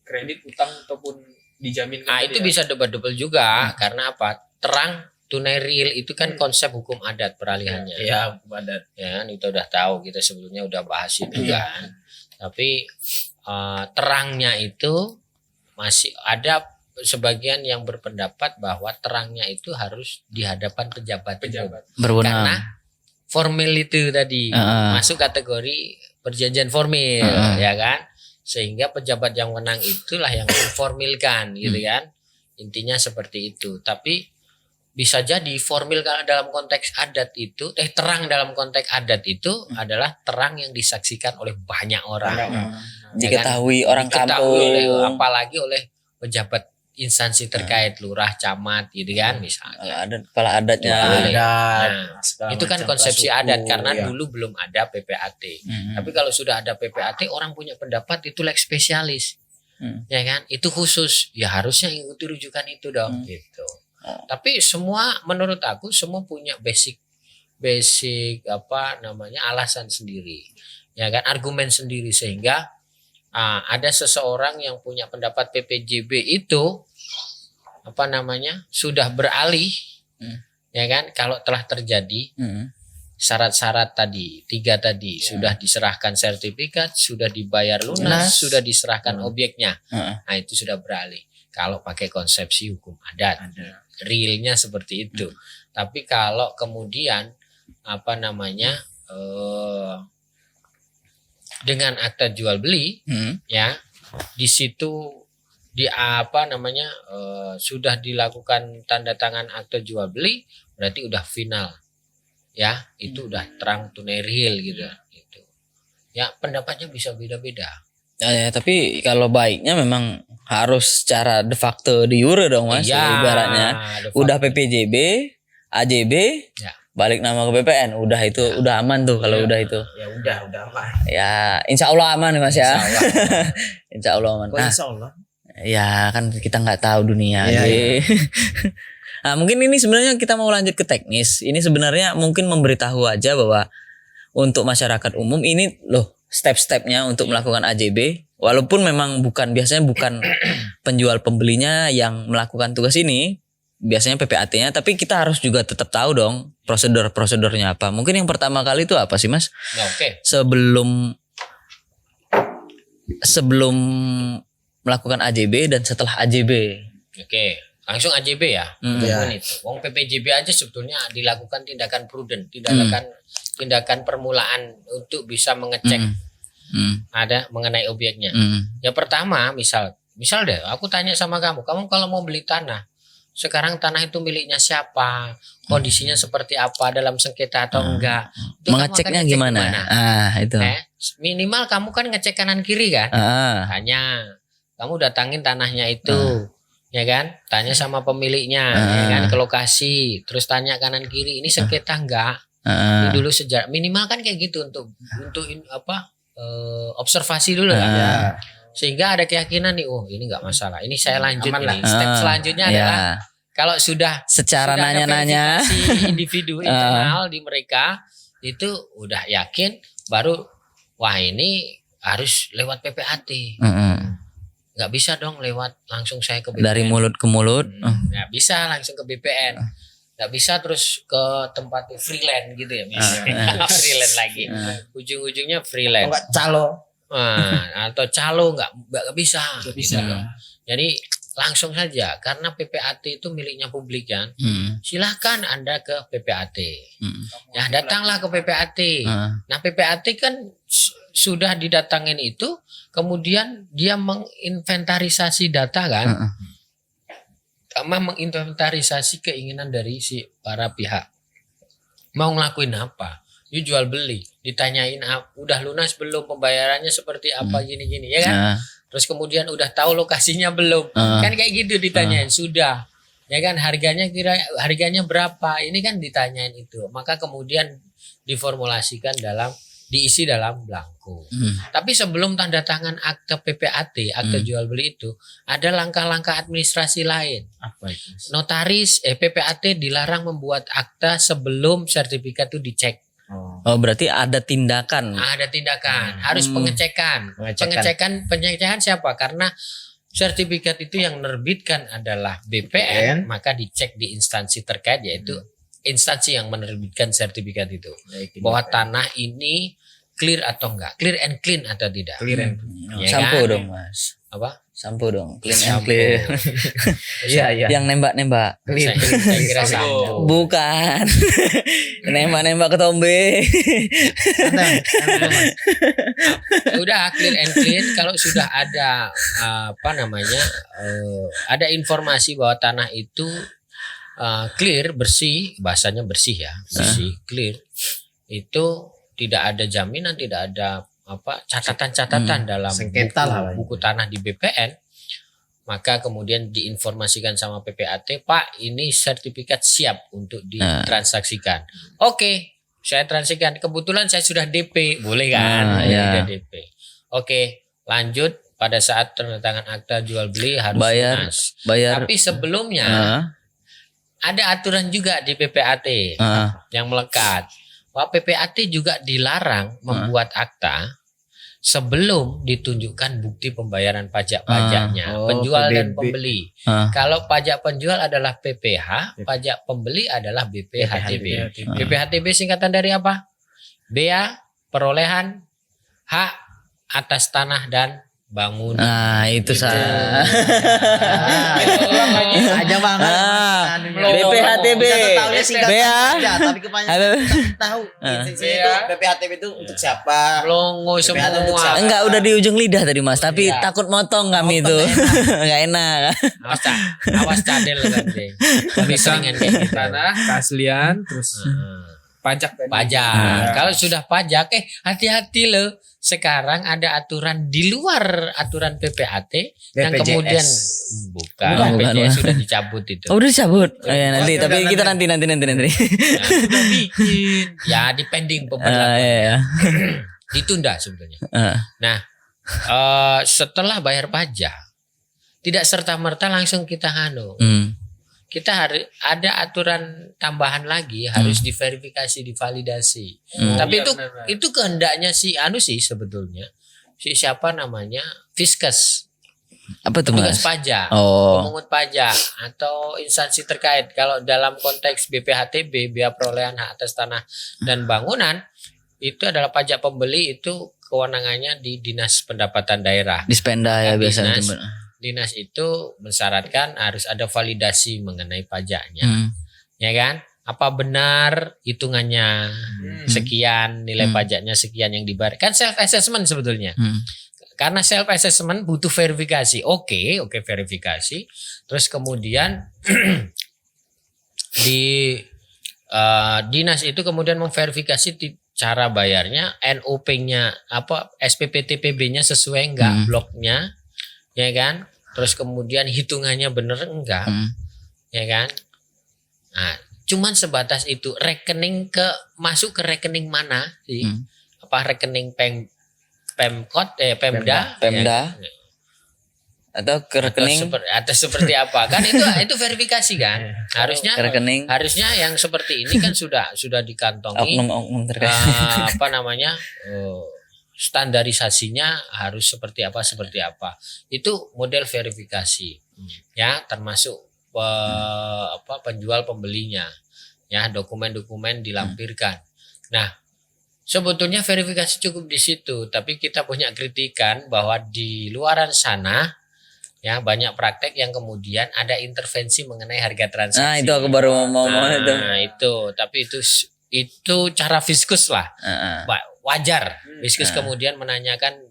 [SPEAKER 5] kredit, utang ataupun dijamin.
[SPEAKER 3] Nah itu bisa double juga, karena apa? Terang tunai real itu kan konsep hukum adat peralihannya.
[SPEAKER 4] Iya, adat.
[SPEAKER 3] Ya kan, kita udah tahu, kita sebelumnya udah bahas itu kan. Tapi terangnya itu masih ada sebagian yang berpendapat bahwa terangnya itu harus di hadapan pejabat.
[SPEAKER 1] Berwenang.
[SPEAKER 3] Karena formil itu tadi masuk kategori perjanjian formil, ya kan? Sehingga pejabat yang menang itulah yang memformilkan, gitu kan? Intinya seperti itu. Tapi bisa jadi formil dalam konteks adat itu, terang dalam konteks adat itu adalah terang yang disaksikan oleh banyak orang.
[SPEAKER 1] Diketahui orang
[SPEAKER 3] Diketahui
[SPEAKER 1] kampung.
[SPEAKER 3] apalagi oleh pejabat instansi terkait, lurah, camat, gitu kan, misalnya.
[SPEAKER 1] Ada kepala adatnya.
[SPEAKER 4] Adat.
[SPEAKER 3] Nah, itu kan konsepsi adat karena dulu belum ada PPAT. Tapi kalau sudah ada PPAT, orang punya pendapat itu like spesialis, ya kan? Itu khusus, ya harusnya ikuti rujukan itu dong, gitu. Tapi semua, menurut aku semua punya basic alasan sendiri, ya kan? Argumen sendiri, sehingga ada seseorang yang punya pendapat PPJB itu sudah beralih, ya kan? Kalau telah terjadi syarat-syarat tadi, 3 tadi, sudah diserahkan sertifikat, sudah dibayar lunas, sudah diserahkan objeknya, nah itu sudah beralih. Kalau pakai konsepsi hukum adat, realnya seperti itu. Tapi kalau kemudian dengan akta jual beli, ya di situ sudah dilakukan tanda tangan akta jual beli, berarti udah final, ya itu udah terang tunai real gitu. Ya pendapatnya bisa beda-beda.
[SPEAKER 1] Ya, tapi kalau baiknya memang harus secara de facto de jure dong Mas.
[SPEAKER 3] Iya,
[SPEAKER 1] Ibaratnya
[SPEAKER 3] de facto.
[SPEAKER 1] udah PPJB, AJB,
[SPEAKER 3] Ya.
[SPEAKER 1] balik nama ke PPN, udah itu udah aman tuh kalau udah itu.
[SPEAKER 4] Ya udah aman.
[SPEAKER 1] Ya insya Allah aman nih Mas ya.
[SPEAKER 3] Insya Allah.
[SPEAKER 1] Insya Allah aman.
[SPEAKER 4] Kok
[SPEAKER 1] Nah,
[SPEAKER 4] insya Allah?
[SPEAKER 1] ya kan kita nggak tahu dunia.
[SPEAKER 4] Iya,
[SPEAKER 1] Ji. Nah, mungkin ini sebenarnya kita mau lanjut ke teknis. Ini sebenarnya mungkin memberitahu aja bahwa untuk masyarakat umum ini loh step-stepnya untuk melakukan AJB. Walaupun memang biasanya bukan penjual pembelinya yang melakukan tugas ini, biasanya PPAT-nya, tapi kita harus juga tetap tahu dong prosedur-prosedurnya apa. Mungkin yang pertama kali itu apa sih Mas?
[SPEAKER 3] Ya, oke.
[SPEAKER 1] Sebelum melakukan AJB dan setelah AJB.
[SPEAKER 3] Oke, langsung AJB ya.
[SPEAKER 1] Hmm.
[SPEAKER 3] Temuan itu. Wong PPJB aja sebetulnya dilakukan tindakan prudent, tindakan permulaan untuk bisa mengecek ada mengenai objeknya. Yang pertama, misal deh, aku tanya sama kamu kalau mau beli tanah, sekarang tanah itu miliknya siapa, kondisinya seperti apa, dalam sengketa atau enggak, itu kamu
[SPEAKER 1] Mengeceknya
[SPEAKER 3] akan ngecek
[SPEAKER 1] gimana? Itu.
[SPEAKER 3] Minimal kamu kan ngecek kanan kiri kan, tanya, kamu datangin tanahnya itu, ya kan, tanya sama pemiliknya, ya kan, ke lokasi, terus tanya kanan kiri, ini sengketa enggak, ini dulu sejarah, minimal kan kayak gitu untuk observasi dulu kan.
[SPEAKER 4] Ya.
[SPEAKER 3] Sehingga ada keyakinan nih, oh ini nggak masalah, ini saya lanjut
[SPEAKER 4] Aman
[SPEAKER 3] ini.
[SPEAKER 4] lah.
[SPEAKER 3] Step selanjutnya adalah kalau sudah
[SPEAKER 1] Secara
[SPEAKER 3] ada
[SPEAKER 1] nanya-nanya.
[SPEAKER 3] verifikasi individu internal di mereka itu udah yakin, baru wah ini harus lewat PPAT. Nggak bisa dong lewat langsung saya ke BPN.
[SPEAKER 1] Dari mulut ke mulut.
[SPEAKER 3] Nggak bisa langsung ke BPN. Nggak bisa terus ke tempat freelance gitu ya misalnya. Freelance lagi. Ujung-ujungnya freelance.
[SPEAKER 4] Enggak calo.
[SPEAKER 3] Atau calo nggak bisa.
[SPEAKER 5] Nggak bisa.
[SPEAKER 3] Jadi langsung saja karena PPAT itu miliknya publik kan. Silahkan Anda ke PPAT. Ya datanglah ke PPAT. Nah PPAT kan sudah didatangin itu, kemudian dia menginventarisasi data kan, sama menginventarisasi keinginan dari si para pihak. Mau ngelakuin apa? You jual beli, ditanyain udah lunas belum, pembayarannya seperti apa, gini-gini ya kan. Terus kemudian udah tahu lokasinya belum, kan kayak gitu ditanyain. Sudah, ya kan, harganya berapa, ini kan ditanyain itu. Maka kemudian diformulasikan diisi dalam belangko. Tapi sebelum tanda tangan akte PPAT, akte jual beli itu, ada langkah-langkah administrasi lain.
[SPEAKER 4] Apa itu?
[SPEAKER 3] Notaris PPAT dilarang membuat akta sebelum sertifikat itu dicek.
[SPEAKER 1] Oh berarti ada tindakan.
[SPEAKER 3] Ada tindakan, harus pengecekan. Pengecekan siapa? Karena sertifikat itu yang menerbitkan adalah BPN, maka dicek di instansi terkait, yaitu instansi yang menerbitkan sertifikat itu. Bahwa tanah ini clear atau enggak, clear and clean atau tidak.
[SPEAKER 4] Clear and
[SPEAKER 3] Ya
[SPEAKER 1] Sampo
[SPEAKER 3] kan?
[SPEAKER 1] dong mas.
[SPEAKER 3] Apa?
[SPEAKER 1] Sampo dong. Clean and
[SPEAKER 3] Sampo.
[SPEAKER 1] clear.
[SPEAKER 4] Iya.
[SPEAKER 1] Yang nembak-nembak.
[SPEAKER 3] Saya kira sampo.
[SPEAKER 1] Bukan. Nembak-nembak ketombe.
[SPEAKER 3] Udah clear and clean. Kalau sudah ada ada informasi bahwa tanah itu clear, bersih, bahasanya bersih ya, bersih, clear, itu tidak ada jaminan, tidak ada catatan-catatan dalam
[SPEAKER 4] Sengketa lah.
[SPEAKER 3] buku tanah di BPN, maka kemudian diinformasikan sama PPAT, Pak, ini sertifikat siap untuk ditransaksikan. Oke, saya transaksikan. Kebetulan saya sudah DP, boleh kan? Sudah DP. Oke, lanjut. Pada saat tanda tangan akta jual beli harus lunas.
[SPEAKER 1] Bayar.
[SPEAKER 3] Tapi sebelumnya ada aturan juga di PPAT yang melekat. Bahwa PPAT juga dilarang membuat akta sebelum ditunjukkan bukti pembayaran pajak-pajaknya, penjual dan pembeli. Kalau pajak penjual adalah PPH, pajak pembeli adalah BPHTB. BPHTB singkatan dari apa? Bea perolehan hak atas tanah dan bangunan.
[SPEAKER 1] Nah itu salah.
[SPEAKER 4] Aja banget.
[SPEAKER 1] BPHTB. Bea.
[SPEAKER 4] Tapi kebanyakan tahu. Itu BPHTB itu untuk siapa?
[SPEAKER 3] Longo semua.
[SPEAKER 1] Enggak, udah di ujung lidah tadi mas. Tapi takut motong kami itu. Enggak enak.
[SPEAKER 3] Awas cadel nanti. Seringan kayak gitu.
[SPEAKER 5] Tanah, keaslian, terus pajak.
[SPEAKER 3] Kalau sudah pajak, hati-hati loh. Sekarang ada aturan di luar aturan PPAT yang
[SPEAKER 4] BPJS.
[SPEAKER 3] kemudian bukan BPJS sudah dicabut itu.
[SPEAKER 1] Oh udah cabut. Nanti. Tapi kita nanti.
[SPEAKER 3] Sudah bikin. Ya dipending pemberlakuan. Ditunda sebetulnya. Nah, setelah bayar pajak, tidak serta-merta langsung kita kita harus ada aturan tambahan lagi, harus diverifikasi, divalidasi. Tapi itu kehendaknya si sebetulnya. Siapa namanya? Fiskes.
[SPEAKER 1] Apa tuh
[SPEAKER 3] Petugas
[SPEAKER 1] mas?
[SPEAKER 3] pajak,
[SPEAKER 1] Oh.
[SPEAKER 3] pemungut pajak atau instansi terkait. Kalau dalam konteks BPHTB, Bea Perolehan Hak Atas Tanah dan Bangunan, itu adalah pajak pembeli, itu kewenangannya di Dinas Pendapatan Daerah.
[SPEAKER 1] Dispenda ya biasanya.
[SPEAKER 3] dinas itu mensyaratkan harus ada validasi mengenai pajaknya, ya kan? Apa benar hitungannya sekian, nilai pajaknya sekian yang dibayar? Kan self assessment sebetulnya. Karena self assessment butuh verifikasi. Oke, verifikasi. Terus kemudian di dinas itu kemudian memverifikasi cara bayarnya, NOP-nya apa, SPP-TPB-nya sesuai enggak, bloknya, ya kan? Terus kemudian hitungannya bener enggak, ya kan? Nah, cuman sebatas itu. Rekening masuk ke rekening mana sih? Apa rekening Pemkot, Pemda,
[SPEAKER 1] Pemda.
[SPEAKER 3] Ya,
[SPEAKER 1] Atau ke rekening
[SPEAKER 3] atau seperti apa? Kan itu verifikasi kan? Harusnya
[SPEAKER 1] ke rekening
[SPEAKER 3] yang seperti ini kan sudah dikantongi
[SPEAKER 1] oknum terkait.
[SPEAKER 3] apa namanya? Standarisasinya harus seperti apa. Itu model verifikasi. Ya, termasuk penjual pembelinya, ya, dokumen-dokumen dilampirkan. Nah, sebetulnya verifikasi cukup di situ, tapi kita punya kritikan bahwa di luaran sana, ya, banyak praktek yang kemudian ada intervensi mengenai harga transaksi.
[SPEAKER 1] Nah, itu aku baru mau itu.
[SPEAKER 3] Nah, tapi itu cara fiskus lah. Wajar. Fiskus kemudian menanyakan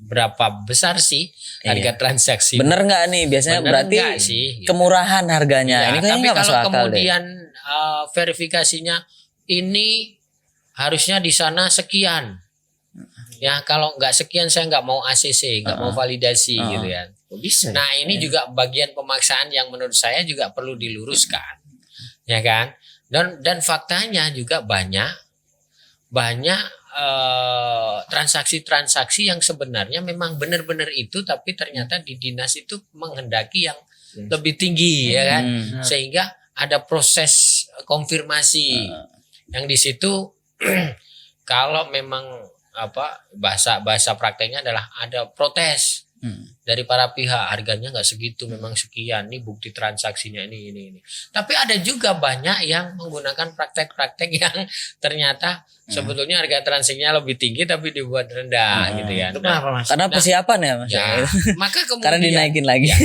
[SPEAKER 3] berapa besar sih harga transaksi.
[SPEAKER 1] Bener nggak nih? Biasanya
[SPEAKER 3] Bener
[SPEAKER 1] berarti
[SPEAKER 3] nggak sih?
[SPEAKER 1] kemurahan harganya.
[SPEAKER 3] Ya,
[SPEAKER 1] Ini kayaknya
[SPEAKER 3] tapi
[SPEAKER 1] nggak
[SPEAKER 3] kalau
[SPEAKER 1] masuk akal
[SPEAKER 3] kemudian verifikasinya ini harusnya di sana sekian. Ya, kalau nggak sekian saya nggak mau ACC, nggak mau validasi gitu ya.
[SPEAKER 4] Bisa.
[SPEAKER 3] Nah, ini juga bagian pemaksaan yang menurut saya juga perlu diluruskan. Ya kan? Dan faktanya juga banyak transaksi-transaksi yang sebenarnya memang benar-benar itu, tapi ternyata di dinas itu menghendaki yang lebih tinggi, ya kan? Sehingga ada proses konfirmasi yang di situ kalau memang bahasa prakteknya adalah ada protes dari para pihak, harganya nggak segitu, memang sekian, nih bukti transaksinya ini. Tapi ada juga banyak yang menggunakan praktek-praktek yang ternyata sebetulnya harga transaksinya lebih tinggi tapi dibuat rendah gitu ya.
[SPEAKER 4] Itu kenapa, Mas?
[SPEAKER 1] Karena persiapan ya, Mas.
[SPEAKER 3] Ya, maka kemudian
[SPEAKER 1] Karena dinaikin lagi.
[SPEAKER 3] ya,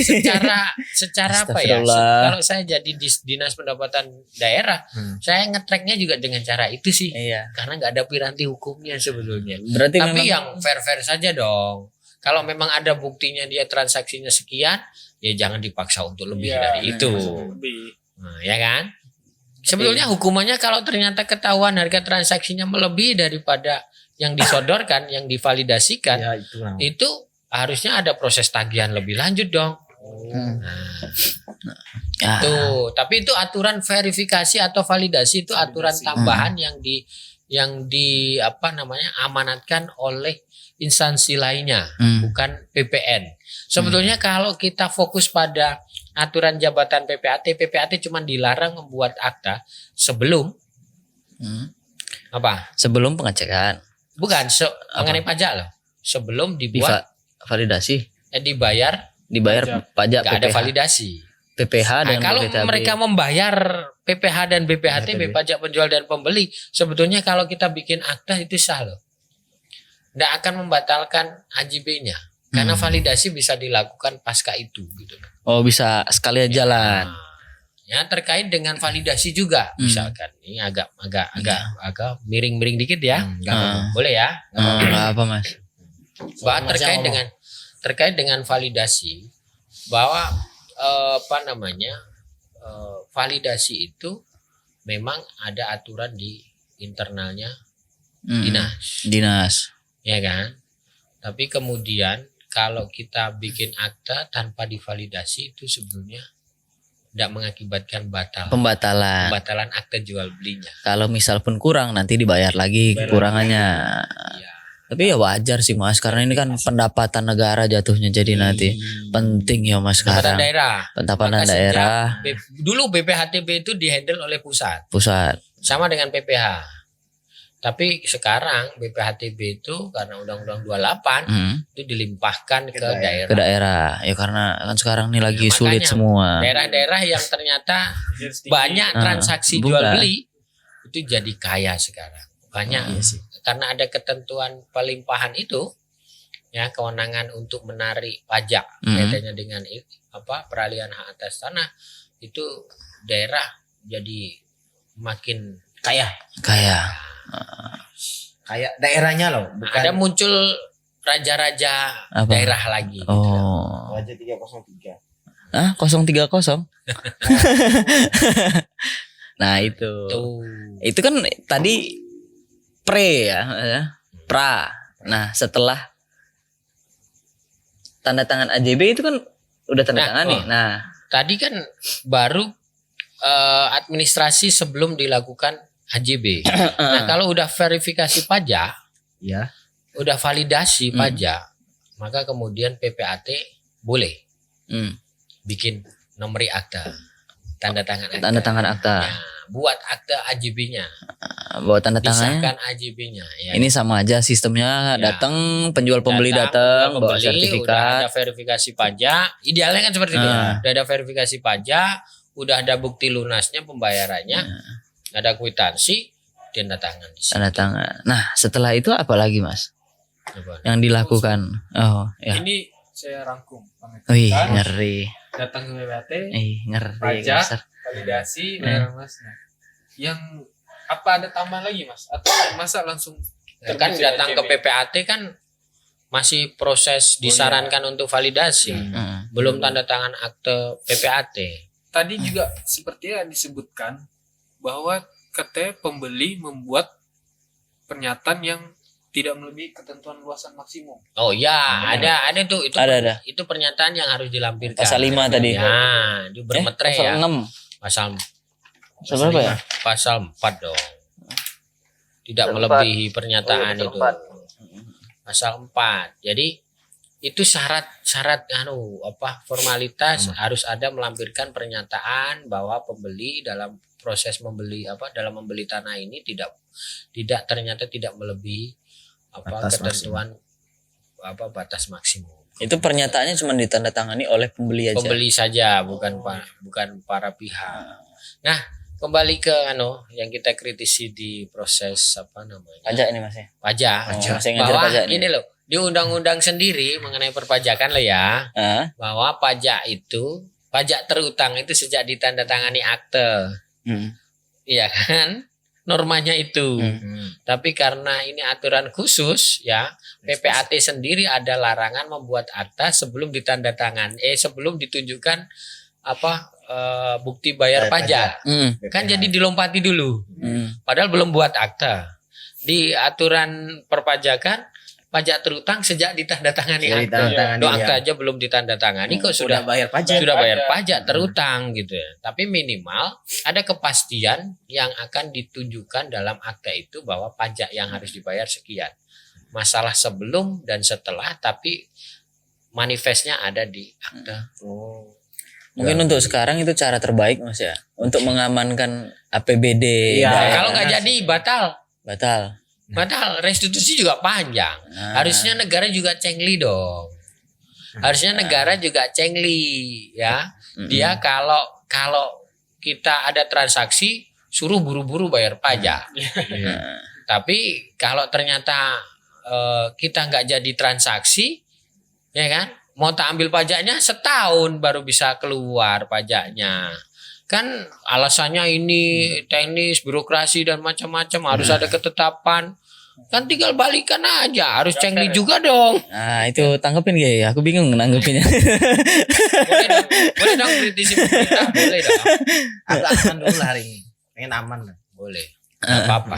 [SPEAKER 3] secara apa ya?
[SPEAKER 1] Astagfirullah.
[SPEAKER 3] Kalau saya jadi dinas pendapatan daerah, saya ngetracknya juga dengan cara itu sih.
[SPEAKER 1] Iya.
[SPEAKER 3] Karena nggak ada piranti hukumnya sebetulnya.
[SPEAKER 1] Berarti
[SPEAKER 3] Tapi
[SPEAKER 1] memang
[SPEAKER 3] yang fair-fair saja dong. Kalau memang ada buktinya dia transaksinya sekian, ya jangan dipaksa untuk lebih dari itu. Nah, ya kan? Sebetulnya hukumannya kalau ternyata ketahuan harga transaksinya melebihi daripada yang disodorkan, yang divalidasikan,
[SPEAKER 2] Ya,
[SPEAKER 3] itu harusnya ada proses tagihan lebih lanjut dong.
[SPEAKER 1] ya,
[SPEAKER 3] Tapi itu aturan verifikasi atau validasi itu aturan tambahan yang amanatkan oleh instansi lainnya, bukan PPN. Sebetulnya kalau kita fokus pada aturan jabatan PPAT cuma dilarang membuat akta sebelum
[SPEAKER 1] sebelum pengecekan.
[SPEAKER 3] Bukan mengenai pajak loh. Sebelum dibuat
[SPEAKER 1] Validasi,
[SPEAKER 3] dibayar
[SPEAKER 1] pajak
[SPEAKER 3] nggak ada
[SPEAKER 1] PPH.
[SPEAKER 3] validasi.
[SPEAKER 1] PPH dan
[SPEAKER 3] Kalau
[SPEAKER 1] BPTB.
[SPEAKER 3] mereka membayar PPH dan BPHTB, pajak penjual dan pembeli, sebetulnya kalau kita bikin akta itu sah loh. Nggak akan membatalkan AJB-nya. Karena validasi bisa dilakukan pasca itu gitu.
[SPEAKER 1] Oh, bisa sekali jalan.
[SPEAKER 3] Ya, terkait dengan validasi juga misalkan. Ini agak miring-miring dikit ya. Boleh ya?
[SPEAKER 1] Nggak apa, Mas.
[SPEAKER 3] Bahwa terkait dengan validasi, bahwa validasi itu memang ada aturan di internalnya
[SPEAKER 1] Dinas.
[SPEAKER 3] ya kan? Tapi kemudian kalau kita bikin akta tanpa divalidasi itu sebetulnya tidak mengakibatkan pembatalan akta jual belinya.
[SPEAKER 1] Kalau misal pun kurang nanti dibayar lagi kekurangannya.
[SPEAKER 3] Ya.
[SPEAKER 1] Tapi ya wajar sih, Mas, karena ini kan pendapatan negara jatuhnya, jadi nanti penting ya, Mas,
[SPEAKER 3] Pendapatan
[SPEAKER 1] sekarang.
[SPEAKER 3] daerah.
[SPEAKER 1] Pendapatan
[SPEAKER 3] Maka
[SPEAKER 1] daerah.
[SPEAKER 3] Dulu BPHTB itu dihandle oleh pusat. Sama dengan PPH. Tapi sekarang BPHTB itu karena Undang-Undang 28 itu dilimpahkan ke daerah.
[SPEAKER 1] Ke daerah. Ya karena kan sekarang ini lagi
[SPEAKER 3] Ya,
[SPEAKER 1] sulit
[SPEAKER 3] makanya
[SPEAKER 1] semua.
[SPEAKER 3] Daerah-daerah yang ternyata banyak transaksi jual beli itu jadi kaya sekarang. Banyak. Karena ada ketentuan pelimpahan itu, ya kewenangan untuk menarik pajak kaitannya dengan peralihan hak atas tanah itu daerah jadi makin
[SPEAKER 4] Kayak daerahnya loh, bukan
[SPEAKER 3] ada muncul raja-raja
[SPEAKER 1] Apa?
[SPEAKER 3] daerah lagi.
[SPEAKER 1] Oh.
[SPEAKER 4] Raja 303.
[SPEAKER 1] Ah, 030. Nah, itu.
[SPEAKER 3] Tuh.
[SPEAKER 1] Itu kan tadi pre ya. Pra. Nah, setelah tanda tangan AJB itu kan udah tanda tangan nih. Nah,
[SPEAKER 3] Tadi kan baru administrasi sebelum dilakukan AJB. Nah, kalau udah verifikasi pajak,
[SPEAKER 4] Ya.
[SPEAKER 3] udah validasi pajak, maka kemudian PPAT boleh bikin nomor akta, tanda tangan akta.
[SPEAKER 1] tanda tangan akta.
[SPEAKER 3] Ya, buat akta AJB-nya,
[SPEAKER 1] Bawa tanda tangannya.
[SPEAKER 3] disahkan AJB-nya. Ya.
[SPEAKER 1] Ini sama aja sistemnya,
[SPEAKER 3] Ya.
[SPEAKER 1] datang penjual pembeli datang bawa
[SPEAKER 3] Udah
[SPEAKER 1] sertifikat.
[SPEAKER 3] ada verifikasi pajak. Idealnya kan seperti itu. Udah ada verifikasi pajak, udah ada bukti lunasnya pembayarannya, ada kwitansi, tanda tangan di situ.
[SPEAKER 1] Tanda tangan. Nah, setelah itu apa lagi, Mas?
[SPEAKER 3] Coba.
[SPEAKER 1] Yang dilakukan? Oh, ya.
[SPEAKER 5] Ini saya rangkum.
[SPEAKER 1] Wih,
[SPEAKER 5] Kan,
[SPEAKER 1] ngeri.
[SPEAKER 5] datang ke PPAT,
[SPEAKER 1] Ngeri.
[SPEAKER 5] Pajak.
[SPEAKER 1] Mas.
[SPEAKER 5] validasi, bayar Mas. Nah, yang apa ada tambahan lagi Mas? Atau masa langsung
[SPEAKER 3] Ya kan
[SPEAKER 5] terbit
[SPEAKER 3] datang ke
[SPEAKER 5] AJB?
[SPEAKER 3] PPAT kan masih proses disarankan untuk validasi. Belum tanda tangan akte PPAT.
[SPEAKER 5] Tadi juga sepertinya disebutkan bahwa katanya pembeli membuat pernyataan yang tidak melebihi ketentuan luasan maksimum.
[SPEAKER 3] Oh ya, ada tuh itu.
[SPEAKER 1] Ada.
[SPEAKER 3] Itu pernyataan yang harus dilampirkan.
[SPEAKER 1] Pasal 5 tadi.
[SPEAKER 3] Ya, itu bermetre
[SPEAKER 1] Pasal
[SPEAKER 3] ya.
[SPEAKER 1] 6.
[SPEAKER 3] Pasal
[SPEAKER 1] Pasal berapa ya?
[SPEAKER 3] Pasal 4 dong. Tidak
[SPEAKER 1] Pasal
[SPEAKER 3] melebihi pernyataan
[SPEAKER 1] pasal
[SPEAKER 3] itu.
[SPEAKER 1] 4.
[SPEAKER 3] Pasal 4. Jadi itu syarat formalitas harus ada melampirkan pernyataan bahwa pembeli dalam proses membeli dalam membeli tanah ini ternyata tidak melebihi
[SPEAKER 4] Batas
[SPEAKER 3] ketentuan batas maksimum.
[SPEAKER 1] Itu pernyataannya cuma ditandatangani oleh pembeli aja.
[SPEAKER 3] Pembeli saja, bukan para pihak. Nah, kembali ke yang kita kritisi di proses
[SPEAKER 1] Pajak ini Mas ya.
[SPEAKER 3] pajak.
[SPEAKER 1] Oh, masih ngajar
[SPEAKER 3] Bahwa
[SPEAKER 1] pajak nih.
[SPEAKER 3] ini loh, di undang-undang sendiri mengenai perpajakan loh ya,
[SPEAKER 1] Ah,
[SPEAKER 3] bahwa pajak terutang itu sejak ditandatangani akte. Iya kan? Normanya itu. Tapi karena ini aturan khusus ya, PPAT sendiri ada larangan membuat akta sebelum sebelum ditunjukkan bukti bayar pajak. Kan jadi dilompati dulu. Padahal belum buat akta. Di aturan perpajakan pajak terutang sejak ditandatangani
[SPEAKER 4] Sejak
[SPEAKER 3] akta.
[SPEAKER 4] ditandatangani,
[SPEAKER 3] Akta
[SPEAKER 4] ya.
[SPEAKER 3] aja belum ditandatangani kok
[SPEAKER 4] Sudah bayar pajak.
[SPEAKER 3] sudah bayar pajak terutang gitu ya. Tapi minimal ada kepastian yang akan ditunjukkan dalam akta itu bahwa pajak yang harus dibayar sekian. Masalah sebelum dan setelah tapi manifestnya ada di akta.
[SPEAKER 1] Mungkin untuk sekarang itu cara terbaik Mas ya, untuk mengamankan APBD.
[SPEAKER 4] Iya.
[SPEAKER 1] daerah.
[SPEAKER 3] Kalau nggak jadi
[SPEAKER 1] batal.
[SPEAKER 3] batal restitusi juga panjang. Harusnya negara juga cengli dong. Harusnya negara juga cengli ya. Dia kalau kita ada transaksi suruh buru-buru bayar pajak. Tapi kalau ternyata kita nggak jadi transaksi, ya kan? Mau tak ambil pajaknya setahun baru bisa keluar pajaknya. Kan alasannya ini teknis, birokrasi dan macam-macam harus ada ketetapan. Kan tinggal balikan aja, harus cengli juga dong.
[SPEAKER 1] Nah, itu tanggepin ya. Aku bingung nanggepinnya.
[SPEAKER 3] Boleh dong kritisi pemerintah, boleh dong.
[SPEAKER 4] Agak aman dulu lah hari ini. Pengen aman lah.
[SPEAKER 3] Boleh. Gak apa-apa.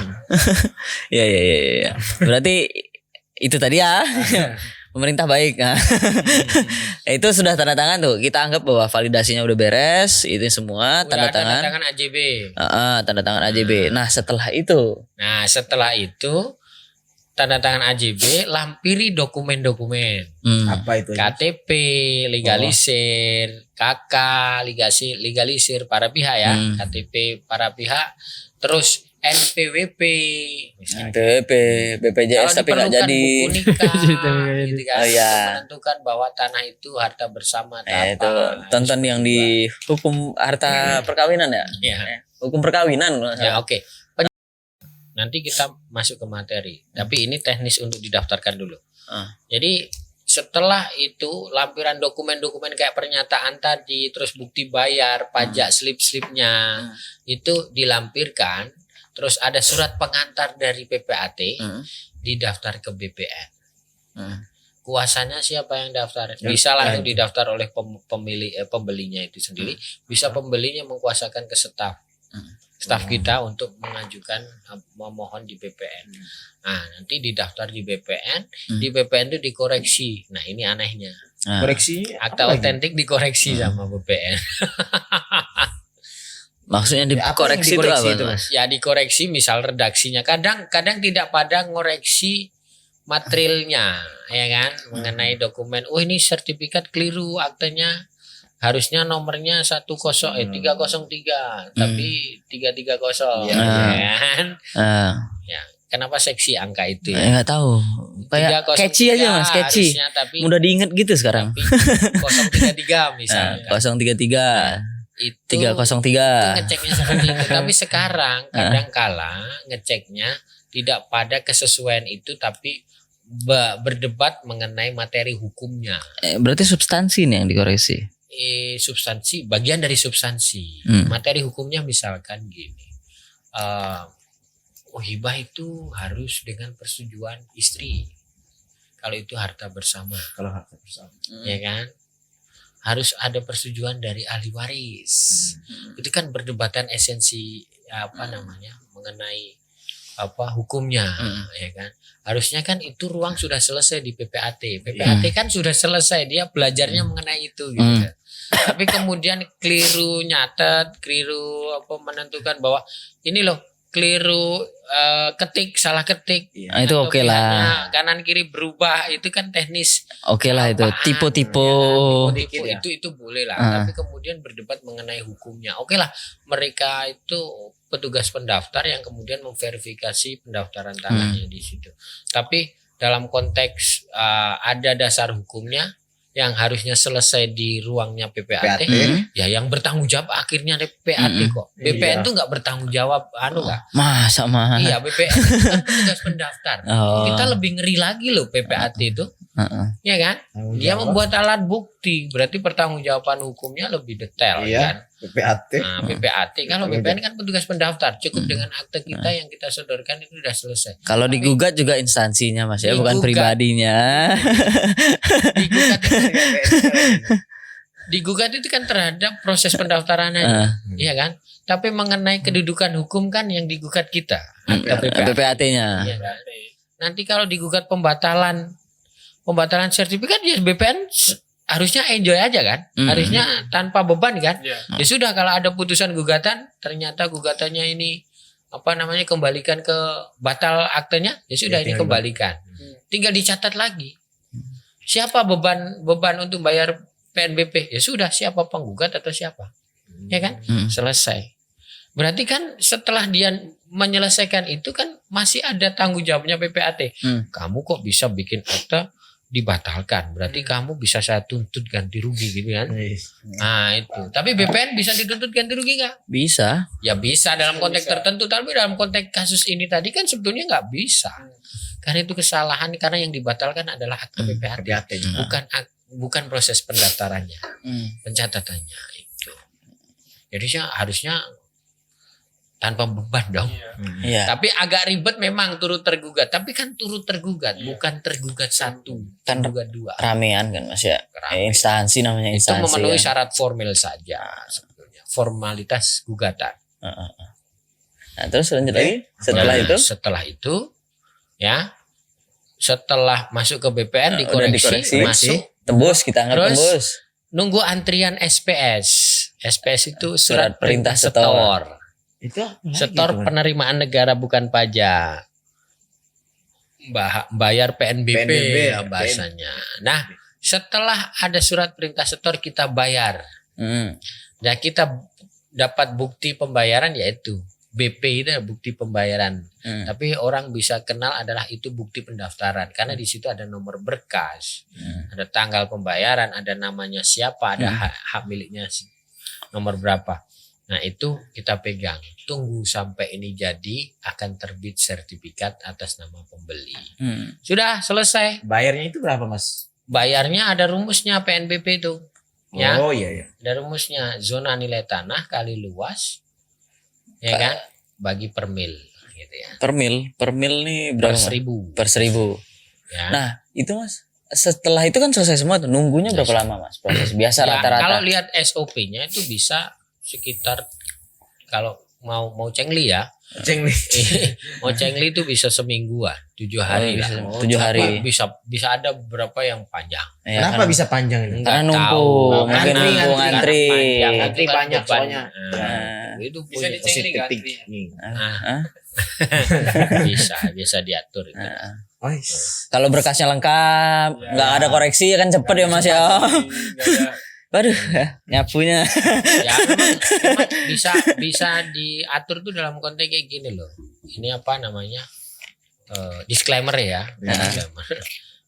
[SPEAKER 1] Iya. Berarti itu tadi ya. Pemerintah baik. Nah. Itu sudah tanda tangan tuh. Kita anggap bahwa validasinya udah beres, itu semua tanda tangan.
[SPEAKER 3] Tanda tangan AJB.
[SPEAKER 1] Tanda tangan AJB. Nah, setelah itu
[SPEAKER 3] Tanda tangan AJB, lampiri dokumen-dokumen.
[SPEAKER 4] Apa itu?
[SPEAKER 3] KTP, legalisir, KK, legalisir para pihak ya. KTP para pihak. Terus NPWP.
[SPEAKER 1] NPWP, BPJS tapi nggak jadi.
[SPEAKER 3] Buku nikah, gitu kan.
[SPEAKER 1] Oh, iya.
[SPEAKER 3] Untuk menentukan bahwa tanah itu harta bersama atau
[SPEAKER 1] Itu tonton yang di hukum harta perkawinan ya.
[SPEAKER 3] Ya.
[SPEAKER 1] Hukum perkawinan.
[SPEAKER 3] Ya, oke. Nanti kita masuk ke materi. Tapi ini teknis untuk didaftarkan dulu. Jadi setelah itu lampiran dokumen-dokumen kayak pernyataan tadi, terus bukti bayar, pajak slip-slipnya itu dilampirkan, terus ada surat pengantar dari PPAT, didaftar ke BPN. Kuasanya siapa yang daftar? Bisa langsung didaftar oleh pembelinya itu sendiri, bisa pembelinya mengkuasakan ke staf kita untuk mengajukan memohon di BPN. Nah, nanti didaftar di BPN, di BPN itu dikoreksi. Nah, ini anehnya.
[SPEAKER 4] Koreksi
[SPEAKER 3] Akta otentik dikoreksi sama BPN.
[SPEAKER 1] Maksudnya
[SPEAKER 4] Apa yang
[SPEAKER 1] dikoreksi itu apa?
[SPEAKER 4] itu,
[SPEAKER 1] Mas?
[SPEAKER 3] Ya dikoreksi misal redaksinya. Kadang tidak pada ngoreksi materialnya, ya kan? Mengenai dokumen. Oh, ini sertifikat keliru, aktenya harusnya nomornya 303 tapi 330
[SPEAKER 4] Ya,
[SPEAKER 3] ya kan?
[SPEAKER 1] Ya,
[SPEAKER 3] Kenapa seksi angka itu ya?
[SPEAKER 1] nggak tahu. Kayak
[SPEAKER 3] 303
[SPEAKER 1] catchy aja Mas, catchy.
[SPEAKER 3] harusnya, tapi
[SPEAKER 1] Mudah diinget gitu sekarang.
[SPEAKER 3] 033 misalnya.
[SPEAKER 1] 033,
[SPEAKER 3] Itu
[SPEAKER 1] 303.
[SPEAKER 3] ngeceknya seperti itu. Tapi sekarang kadang-kala ngeceknya tidak pada kesesuaian itu, tapi berdebat mengenai materi hukumnya.
[SPEAKER 1] Berarti substansi nih yang dikoreksi.
[SPEAKER 3] Substansi, bagian dari substansi. Materi hukumnya misalkan gini. Hibah itu harus dengan persetujuan istri. Kalau itu harta bersama.
[SPEAKER 4] Kalau harta bersama.
[SPEAKER 3] Ya kan? Harus ada persetujuan dari ahli waris. Itu kan perdebatan esensi mengenai hukumnya, ya kan? Harusnya kan itu ruang sudah selesai di PPAT. PPAT kan sudah selesai, dia belajarnya mengenai itu gitu kan. Tapi kemudian keliru nyatet, keliru menentukan bahwa ini loh keliru salah ketik.
[SPEAKER 1] Nah, itu oke lah.
[SPEAKER 3] Kanan kiri berubah, itu kan teknis.
[SPEAKER 1] Oke lah itu. Tipe-tipe.
[SPEAKER 3] Itu boleh lah. Tapi kemudian berdebat mengenai hukumnya. Oke lah, mereka itu petugas pendaftar yang kemudian memverifikasi pendaftaran tanahnya di situ. Tapi dalam konteks ada dasar hukumnya yang harusnya selesai di ruangnya PPAT, ya yang bertanggung jawab akhirnya PPAT kok. BPN tuh nggak bertanggung jawab, nggak.
[SPEAKER 1] Masa mah.
[SPEAKER 3] Iya, BPN itu kan petugas pendaftar. Kita lebih ngeri lagi loh PPAT itu. Ya kan? Dia membuat alat bukti, berarti pertanggungjawaban hukumnya lebih detail kan.
[SPEAKER 4] PPAT.
[SPEAKER 3] Nah, PPAT kalau BPN kan petugas pendaftar, cukup dengan akte kita yang kita sodorkan itu sudah selesai.
[SPEAKER 1] Kalau digugat juga instansinya Mas ya, bukan
[SPEAKER 3] Digugat.
[SPEAKER 1] pribadinya.
[SPEAKER 3] Digugat itu kan terhadap proses pendaftaran aja, iya kan? Tapi mengenai kedudukan hukum kan yang digugat kita, akte
[SPEAKER 1] PPAT-nya.
[SPEAKER 3] Iya kan? Nanti kalau digugat pembatalan sertifikat, ya BPN harusnya enjoy aja kan, harusnya tanpa beban kan. Ya sudah, kalau ada putusan gugatan ternyata gugatannya ini kembalikan ke batal aktenya, ya sudah ini kembalikan. Tinggal dicatat lagi siapa beban untuk bayar PNBP, ya sudah siapa penggugat atau siapa, ya kan, selesai. Berarti kan setelah dia menyelesaikan itu kan masih ada tanggung jawabnya PPAT. Kamu kok bisa bikin akta dibatalkan, berarti kamu bisa saya tuntut ganti rugi gitu kan. Nah itu, tapi BPN bisa dituntut ganti rugi nggak?
[SPEAKER 1] Bisa.
[SPEAKER 3] Ya bisa dalam konteks tertentu, tapi dalam konteks kasus ini tadi kan sebetulnya nggak bisa, karena itu kesalahan, karena yang dibatalkan adalah akte PPAT, bukan proses pendaftarannya, pencatatannya itu. Jadi harusnya tanpa beban dong.
[SPEAKER 1] Iya.
[SPEAKER 3] Tapi agak ribet memang turut tergugat. Tapi kan turut tergugat, bukan tergugat satu, tergugat dua.
[SPEAKER 1] Ramean kan Mas ya.
[SPEAKER 3] Rame.
[SPEAKER 1] Instansi namanya
[SPEAKER 3] Itu
[SPEAKER 1] instansi.
[SPEAKER 3] memenuhi
[SPEAKER 1] kan.
[SPEAKER 3] syarat formil saja sebetulnya. Formalitas gugatan.
[SPEAKER 1] Nah, terus lanjut lagi setelah
[SPEAKER 3] Nah,
[SPEAKER 1] itu
[SPEAKER 3] setelah masuk ke BPN
[SPEAKER 1] udah
[SPEAKER 3] dikoreksi, masuk,
[SPEAKER 1] tembus, kita anggap
[SPEAKER 3] Terus,
[SPEAKER 1] tembus.
[SPEAKER 3] nunggu antrian SPS. SPS itu
[SPEAKER 1] Surat
[SPEAKER 3] surat
[SPEAKER 1] perintah
[SPEAKER 3] perintah
[SPEAKER 1] setor.
[SPEAKER 3] setor.
[SPEAKER 4] Itu
[SPEAKER 3] Setor penerimaan negara bukan pajak. Bayar PNBP, ya bahasanya. Nah, setelah ada surat perintah setor kita bayar. Dan kita dapat bukti pembayaran, yaitu BP itu bukti pembayaran. Tapi orang bisa kenal adalah itu bukti pendaftaran, karena di situ ada nomor berkas, ada tanggal pembayaran, ada namanya siapa, ada hak miliknya nomor berapa. Nah itu kita pegang, tunggu sampai ini jadi, akan terbit sertifikat atas nama pembeli. Sudah selesai.
[SPEAKER 4] bayarnya itu berapa Mas?
[SPEAKER 3] bayarnya ada rumusnya PNBP itu. Ya,
[SPEAKER 4] Oh iya.
[SPEAKER 3] ada rumusnya zona nilai tanah kali luas, ya kan, bagi per mil, gitu ya.
[SPEAKER 1] Per mil nih
[SPEAKER 3] Per
[SPEAKER 1] berapa? Mas?
[SPEAKER 3] 1000.
[SPEAKER 1] Per 1000.
[SPEAKER 3] Ya.
[SPEAKER 1] Nah, itu Mas, setelah itu kan selesai semua tuh. Nunggunya berapa lama Mas? Proses biasa
[SPEAKER 3] Ya,
[SPEAKER 1] rata-rata.
[SPEAKER 3] kalau lihat SOP-nya itu bisa sekitar, kalau mau cengli ya,
[SPEAKER 4] Ceng nih.
[SPEAKER 3] mau cengli itu bisa semingguan, 7 hari lah.
[SPEAKER 1] bisa 7 hari.
[SPEAKER 3] Bisa ada beberapa yang panjang.
[SPEAKER 1] Ya,
[SPEAKER 4] Kenapa bisa panjang ini?
[SPEAKER 1] Karena
[SPEAKER 3] Nggak
[SPEAKER 1] numpuk,
[SPEAKER 3] tahu.
[SPEAKER 1] mungkin
[SPEAKER 4] Ngantri,
[SPEAKER 1] numpuk ngantri.
[SPEAKER 4] Ngantri
[SPEAKER 3] Itu kan
[SPEAKER 4] banyak
[SPEAKER 3] beban.
[SPEAKER 4] soalnya.
[SPEAKER 3] Nah, itu
[SPEAKER 5] Bisa
[SPEAKER 3] punya-
[SPEAKER 5] dicengli
[SPEAKER 4] Positif
[SPEAKER 5] kan?
[SPEAKER 4] thinking.
[SPEAKER 1] Hah?
[SPEAKER 3] bisa diatur itu.
[SPEAKER 4] Oh,
[SPEAKER 1] Kalau berkasnya lengkap, nggak ada koreksi kan cepet ya Mas ya. Waduh, nyapunya.
[SPEAKER 3] Ya memang bisa diatur tuh dalam konteks kayak gini loh. Ini apa namanya? Disclaimer ya. Disclaimer.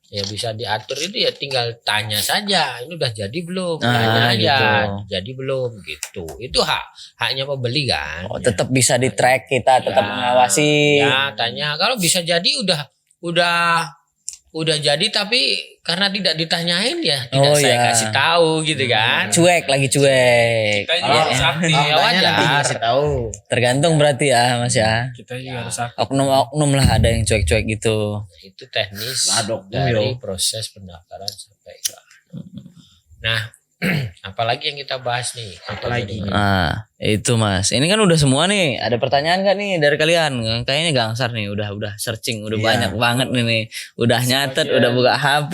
[SPEAKER 3] Ya bisa diatur itu ya tinggal tanya saja. Ini udah jadi belum? Tanya aja.
[SPEAKER 1] gitu.
[SPEAKER 3] Jadi belum gitu. Itu haknya pembeli kan.
[SPEAKER 1] Oh, tetap bisa di track kita, tetap
[SPEAKER 3] Ya,
[SPEAKER 1] mengawasi.
[SPEAKER 3] Ya, tanya. Kalau bisa jadi udah jadi tapi karena tidak ditanyain ya tidak
[SPEAKER 1] Oh,
[SPEAKER 3] saya
[SPEAKER 1] ya.
[SPEAKER 3] kasih tahu gitu kan.
[SPEAKER 1] Cuek lagi cuek.
[SPEAKER 5] Kita juga
[SPEAKER 3] Iya.
[SPEAKER 5] harus aktif.
[SPEAKER 3] Ya,
[SPEAKER 4] Makanya
[SPEAKER 3] wajar.
[SPEAKER 4] nanti dikasih tahu.
[SPEAKER 1] Tergantung berarti ya Mas ya.
[SPEAKER 5] Kita juga harus aktif.
[SPEAKER 1] Oknum-oknum lah ada yang cuek-cuek gitu.
[SPEAKER 3] Itu teknis
[SPEAKER 4] Lah, dok,
[SPEAKER 3] dari
[SPEAKER 4] yo.
[SPEAKER 3] proses pendaftaran sampai ke. Nah, apalagi yang kita bahas nih?
[SPEAKER 4] Apalagi?
[SPEAKER 1] Nah, itu Mas. Ini kan udah semua nih. Ada pertanyaan gak nih dari kalian? Kayaknya gangsar nih, udah searching, udah
[SPEAKER 4] Iya.
[SPEAKER 1] banyak banget nih. Udah nyatet,
[SPEAKER 5] Sebagian.
[SPEAKER 1] udah buka HP.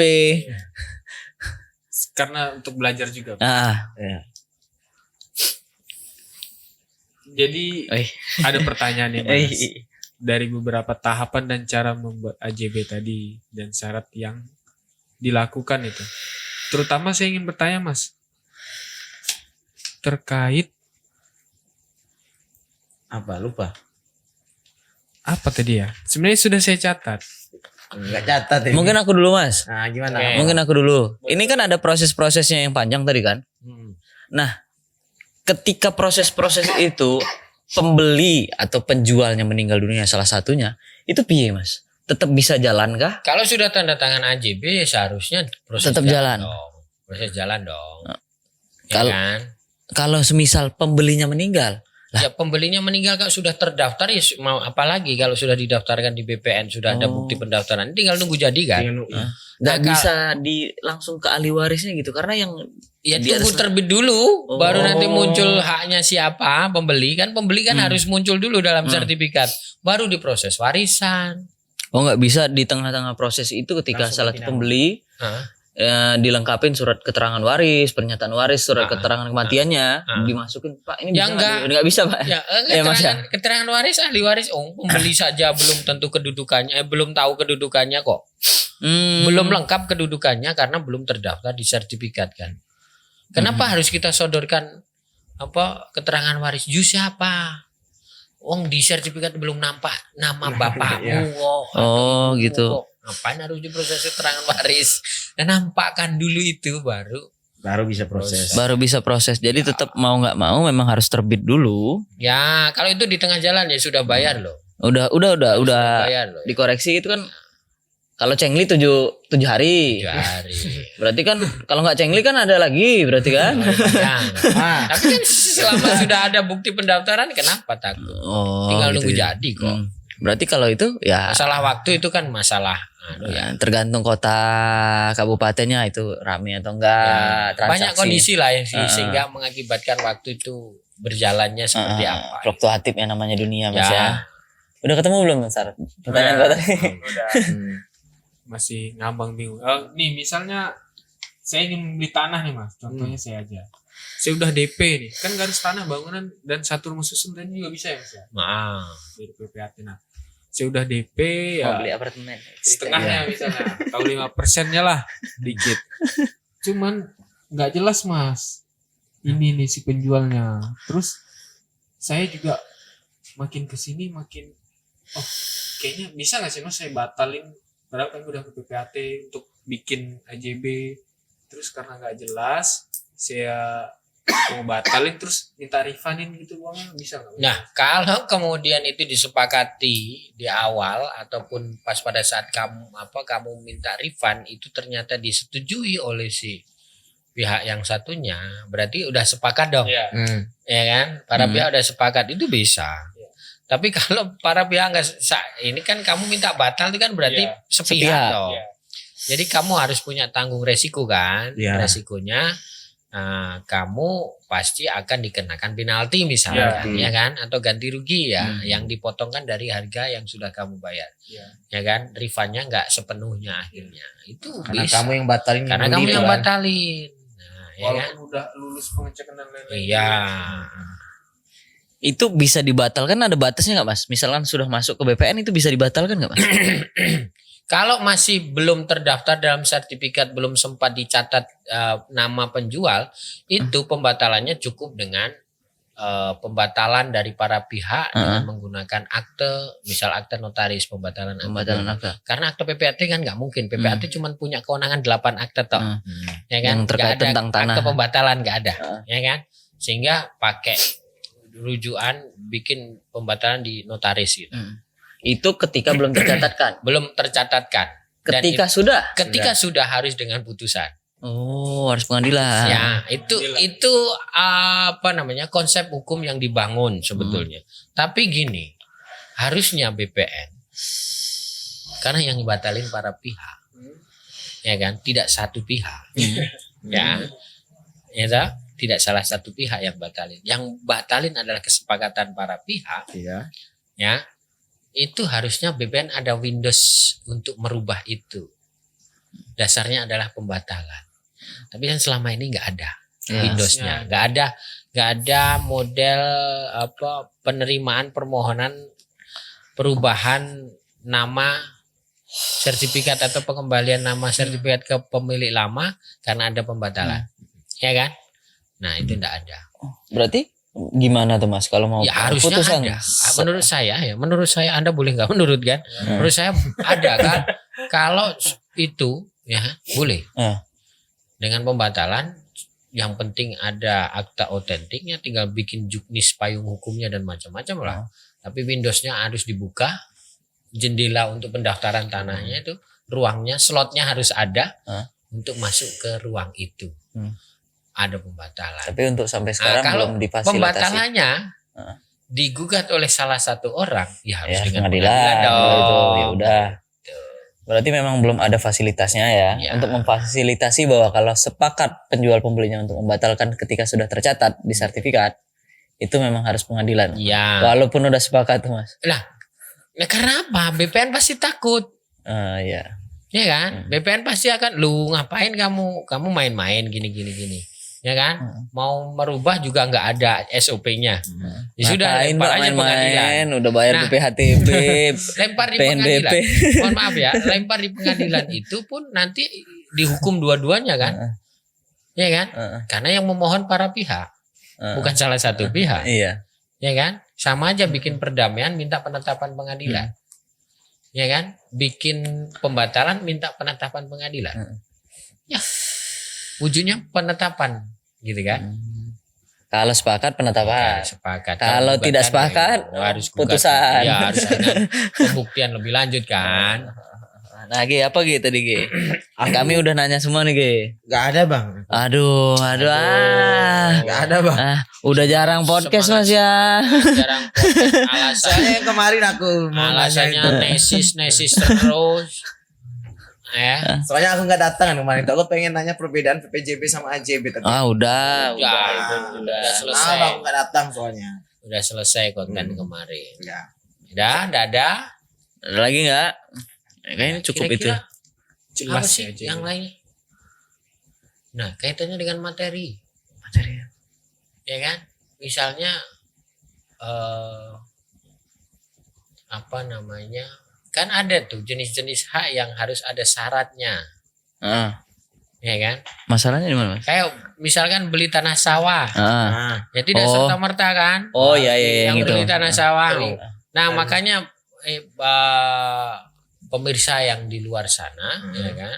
[SPEAKER 5] Karena untuk belajar juga.
[SPEAKER 1] Nah,
[SPEAKER 5] Jadi
[SPEAKER 1] wih.
[SPEAKER 5] ada pertanyaan nih Mas. Dari beberapa tahapan dan cara membuat AJB tadi dan syarat yang dilakukan itu. Terutama saya ingin bertanya Mas. Terkait
[SPEAKER 4] Apa lupa?
[SPEAKER 5] apa tadi ya? Sebenarnya sudah saya catat.
[SPEAKER 4] Enggak catat ini.
[SPEAKER 1] Mungkin aku dulu Mas.
[SPEAKER 4] Nah, gimana?
[SPEAKER 3] Oke.
[SPEAKER 1] Mungkin aku dulu. Ini kan ada proses-prosesnya yang panjang tadi kan.
[SPEAKER 4] Hmm.
[SPEAKER 1] Nah, ketika proses-proses itu pembeli atau penjualnya meninggal dunia salah satunya, itu piye Mas? Tetap bisa jalan kah?
[SPEAKER 3] Kalau sudah tanda tangan AJB ya seharusnya proses
[SPEAKER 1] Tetap jalan.
[SPEAKER 3] dong. Proses jalan dong. Ya
[SPEAKER 1] Kalau-
[SPEAKER 3] kan?
[SPEAKER 1] Kalau semisal pembelinya meninggal,
[SPEAKER 3] Ya pembelinya meninggal kalau sudah terdaftar ya mau apa lagi kalau sudah didaftarkan di BPN sudah ada
[SPEAKER 1] Oh.
[SPEAKER 3] bukti pendaftaran tinggal nunggu jadi kan.
[SPEAKER 1] nggak
[SPEAKER 3] Nah,
[SPEAKER 1] bisa langsung ke ahli warisnya gitu karena yang
[SPEAKER 3] Ya
[SPEAKER 1] Di
[SPEAKER 3] tunggu
[SPEAKER 1] atas-
[SPEAKER 3] terbit dulu,
[SPEAKER 1] Oh.
[SPEAKER 3] baru nanti muncul haknya siapa pembeli kan
[SPEAKER 1] Hmm.
[SPEAKER 3] harus muncul dulu dalam sertifikat, baru diproses warisan.
[SPEAKER 1] oh nggak bisa di tengah-tengah proses itu ketika
[SPEAKER 4] Langsung
[SPEAKER 1] salah
[SPEAKER 4] ganti
[SPEAKER 1] satu pembeli
[SPEAKER 3] Hah?
[SPEAKER 1] dilengkapin surat keterangan waris, pernyataan waris, surat keterangan kematiannya dimasukin Pak ini
[SPEAKER 3] Ya,
[SPEAKER 1] bisa
[SPEAKER 3] enggak.
[SPEAKER 1] nggak bisa Pak?
[SPEAKER 3] Ya,
[SPEAKER 1] Ya, Mas, ya.
[SPEAKER 3] keterangan waris ahli waris, pembeli saja belum tentu kedudukannya, belum tahu kedudukannya kok,
[SPEAKER 1] Hmm.
[SPEAKER 3] belum lengkap kedudukannya karena belum terdaftar di sertifikat kan. Kenapa harus kita sodorkan keterangan waris? siapa? Di sertifikat belum nampak nama bapakmu kok.
[SPEAKER 1] Oh
[SPEAKER 3] Atau
[SPEAKER 1] gitu.
[SPEAKER 3] kok. Ngapain harus diproses keterangan waris? Dan nampakkan dulu itu
[SPEAKER 4] Baru bisa proses.
[SPEAKER 1] Baru bisa proses. Jadi tetap mau nggak mau memang harus terbit dulu.
[SPEAKER 3] Ya, kalau itu di tengah jalan ya sudah bayar loh.
[SPEAKER 1] Udah
[SPEAKER 3] Sudah bayar loh.
[SPEAKER 1] dikoreksi itu kan kalau cengli 7 hari.
[SPEAKER 3] 7 hari.
[SPEAKER 1] Berarti kan kalau nggak cengli kan ada lagi berarti kan?
[SPEAKER 3] Panjang.
[SPEAKER 4] Ah,
[SPEAKER 3] Tapi kan selama sudah ada bukti pendaftaran kenapa takut?
[SPEAKER 1] Oh,
[SPEAKER 3] Tinggal
[SPEAKER 1] gitu
[SPEAKER 3] nunggu
[SPEAKER 1] ya.
[SPEAKER 3] jadi kok.
[SPEAKER 1] Berarti kalau itu ya
[SPEAKER 3] Masalah waktu itu kan masalah
[SPEAKER 1] tergantung kota kabupatennya itu rame atau enggak transaksi.
[SPEAKER 3] banyak kondisi lah yang sehingga mengakibatkan waktu itu berjalannya seperti apa.
[SPEAKER 1] Fluktuatif yang namanya dunia Mas
[SPEAKER 3] Ya.
[SPEAKER 1] ya. Udah ketemu belum Mas Sar? Pertanyaan
[SPEAKER 5] Udah.
[SPEAKER 1] gua tadi.
[SPEAKER 5] Udah. Masih ngambang bingung. Nih misalnya saya ingin beli tanah nih Mas. Contohnya saya aja. Saya udah DP nih. Kan garis tanah bangunan dan satu rumah susun tadi juga bisa ya Mas ya?
[SPEAKER 3] Nah,
[SPEAKER 5] Dari PPAT. Nah, saya udah DP
[SPEAKER 1] Mau
[SPEAKER 5] ya.
[SPEAKER 1] beli apartemen.
[SPEAKER 5] Setengahnya misalnya. Atau 5%-nya lah. Dikit. Cuman nggak jelas Mas. Ini nih si penjualnya. Terus saya juga makin kesini makin kayaknya bisa nggak sih Mas saya batalin padahal kan udah ke PPAT untuk bikin AJB terus karena nggak jelas saya mau batalin terus minta refunnin gitu uangnya bisa nggak?
[SPEAKER 3] Nah, kalau kemudian itu disepakati di awal ataupun pas pada saat kamu minta refund itu ternyata disetujui oleh si pihak yang satunya, berarti udah sepakat dong.
[SPEAKER 5] Iya.
[SPEAKER 3] Ya kan? Para pihak udah sepakat itu bisa. Tapi kalau para pihak nggak ini kan kamu minta batal itu kan berarti
[SPEAKER 5] Iya.
[SPEAKER 3] sepihak
[SPEAKER 1] Sepihak.
[SPEAKER 3] dong.
[SPEAKER 5] Iya.
[SPEAKER 3] Jadi kamu harus punya tanggung resiko kan?
[SPEAKER 4] Iya.
[SPEAKER 3] Resikonya kamu pasti akan dikenakan penalti misalnya,
[SPEAKER 5] Iya.
[SPEAKER 3] ya kan? Atau ganti rugi ya,
[SPEAKER 1] Hmm.
[SPEAKER 3] yang dipotongkan dari harga yang sudah kamu bayar,
[SPEAKER 5] Iya.
[SPEAKER 3] ya kan? Refundnya nggak sepenuhnya akhirnya. Itu
[SPEAKER 4] Karena
[SPEAKER 3] bisa.
[SPEAKER 4] kamu yang batalin
[SPEAKER 3] Karena
[SPEAKER 4] dulu
[SPEAKER 3] kamu
[SPEAKER 4] itu
[SPEAKER 3] yang
[SPEAKER 4] kan.
[SPEAKER 3] batalin. Nah, ya kan?
[SPEAKER 5] Walaupun udah lulus pengecekan dan lain-lain.
[SPEAKER 3] Iya.
[SPEAKER 1] Itu bisa dibatalkan, ada batasnya nggak Mas? Misalkan sudah masuk ke BPN itu bisa dibatalkan nggak Mas?
[SPEAKER 3] Kalau masih belum terdaftar dalam sertifikat, belum sempat dicatat nama penjual, itu pembatalannya cukup dengan pembatalan dari para pihak dengan menggunakan akte, misal akte notaris pembatalan akte.
[SPEAKER 1] Pembatalan akta.
[SPEAKER 3] Karena akte PPAT kan nggak mungkin. PPAT cuma punya kewenangan 8 akte toh. Ya kan?
[SPEAKER 1] Yang terkait
[SPEAKER 3] Nggak ada
[SPEAKER 1] tentang tanah.
[SPEAKER 3] akte pembatalan nggak ada. Ya kan? Sehingga pakai rujukan bikin pembatalan di notaris gitu.
[SPEAKER 1] Itu ketika belum tercatatkan.
[SPEAKER 3] Belum tercatatkan. Dan
[SPEAKER 1] Ketika sudah.
[SPEAKER 3] sudah harus dengan putusan.
[SPEAKER 1] Oh, harus pengadilan.
[SPEAKER 3] Ya, itu apa namanya? Konsep hukum yang dibangun sebetulnya. Tapi gini, harusnya BPN karena yang dibatalin para pihak. Ya kan? Tidak satu pihak. Ya. Ya toh? Tidak salah satu pihak yang batalin. Yang batalin adalah kesepakatan para pihak.
[SPEAKER 4] Iya.
[SPEAKER 3] Ya. Itu harusnya BPN ada Windows untuk merubah itu. Dasarnya adalah pembatalan. Tapi kan selama ini nggak ada Windowsnya, nggak ada model apa penerimaan permohonan perubahan nama sertifikat atau pengembalian nama sertifikat ke pemilik lama karena ada pembatalan, ya kan? Nah itu nggak ada.
[SPEAKER 1] Berarti gimana tuh Mas kalau mau
[SPEAKER 3] Ya harusnya
[SPEAKER 1] putusan?
[SPEAKER 3] ada. Menurut saya Anda boleh nggak menurut kan? Menurut saya ada kan. Kalau itu ya boleh. Dengan pembatalan yang penting ada akta otentiknya, tinggal bikin juknis payung hukumnya dan macam-macam lah. Tapi Windowsnya harus dibuka, jendela untuk pendaftaran tanahnya itu, ruangnya, slotnya harus ada untuk masuk ke ruang itu. Ada pembatalan.
[SPEAKER 1] Tapi untuk sampai sekarang
[SPEAKER 3] kalau
[SPEAKER 1] belum difasilitasi.
[SPEAKER 3] pembatalannya digugat oleh salah satu orang, ya harus
[SPEAKER 1] Ya,
[SPEAKER 3] dengan
[SPEAKER 1] pengadilan
[SPEAKER 3] pengadilan dong.
[SPEAKER 1] itu ya udah. Berarti memang belum ada fasilitasnya ya
[SPEAKER 3] Ya.
[SPEAKER 1] untuk memfasilitasi bahwa kalau sepakat penjual pembelinya untuk membatalkan ketika sudah tercatat di sertifikat itu memang harus pengadilan.
[SPEAKER 3] Ya.
[SPEAKER 1] Walaupun udah sepakat tuh Mas.
[SPEAKER 3] Nah karena apa? BPN pasti takut.
[SPEAKER 1] Ya.
[SPEAKER 3] Ya kan? BPN pasti akan, lu ngapain kamu main-main gini. Ya kan? Mau merubah juga nggak ada SOP-nya. Ya sudah,
[SPEAKER 1] Ngapain,
[SPEAKER 3] lempar
[SPEAKER 1] Mbak,
[SPEAKER 3] aja pengadilan.
[SPEAKER 1] main-main, udah bayar
[SPEAKER 3] Nah.
[SPEAKER 1] BPHTB.
[SPEAKER 3] Lempar di
[SPEAKER 1] PNBP.
[SPEAKER 3] pengadilan. Mohon maaf ya, lempar di pengadilan itu pun nanti dihukum dua-duanya kan? Ya kan? Karena yang memohon para pihak, bukan salah satu pihak.
[SPEAKER 1] Iya.
[SPEAKER 3] Ya kan? Sama aja bikin perdamaian minta penetapan pengadilan. Ya kan? Bikin pembatalan minta penetapan pengadilan. Ya. Wujudnya penetapan gitu kan?
[SPEAKER 1] Kalau sepakat penetapan.
[SPEAKER 3] Sepakat.
[SPEAKER 1] Kalau
[SPEAKER 3] gugatan,
[SPEAKER 1] tidak sepakat,
[SPEAKER 3] harus gugatan.
[SPEAKER 1] putusan.
[SPEAKER 3] Ya, harus ada pembuktian lebih lanjut kan?
[SPEAKER 1] Nah, Ge, apa Ge tadi Ge? Kami udah nanya semua nih Ge.
[SPEAKER 4] Gak ada bang.
[SPEAKER 1] Aduh.
[SPEAKER 4] Gak ada bang.
[SPEAKER 1] Udah jarang podcast
[SPEAKER 3] Semangat.
[SPEAKER 1] Mas ya.
[SPEAKER 3] Jarang podcast, alasan
[SPEAKER 4] Soalnya yang kemarin aku mau nanya
[SPEAKER 3] alasannya
[SPEAKER 4] itu.
[SPEAKER 3] nesis terus. Ya.
[SPEAKER 4] Soalnya aku gak datang kan kemarin. Aku pengen nanya perbedaan PPJB sama AJB tadi.
[SPEAKER 1] Udah.
[SPEAKER 3] Udah selesai.
[SPEAKER 4] Nah, aku gak datang soalnya.
[SPEAKER 3] Udah selesai konten kemarin.
[SPEAKER 4] Ya.
[SPEAKER 3] Udah, enggak ada.
[SPEAKER 1] Ada lagi nggak? Kayaknya cukup itu.
[SPEAKER 3] Kira-kira
[SPEAKER 5] Jelas
[SPEAKER 3] apa sih
[SPEAKER 5] ya,
[SPEAKER 3] yang lain? Nah, kaitannya dengan materi.
[SPEAKER 1] Materi.
[SPEAKER 3] Ya kan? Misalnya apa namanya? Kan ada tuh jenis-jenis hak yang harus ada syaratnya. Ya kan?
[SPEAKER 1] Masalahnya di mana Mas?
[SPEAKER 3] Kayak misalkan beli tanah sawah.
[SPEAKER 4] Nah,
[SPEAKER 3] Ya tidak
[SPEAKER 1] Oh.
[SPEAKER 3] serta-merta kan?
[SPEAKER 1] Oh iya yang
[SPEAKER 3] Yang
[SPEAKER 1] itu.
[SPEAKER 3] beli tanah sawah. Nah, makanya pemirsa yang di luar sana ya kan.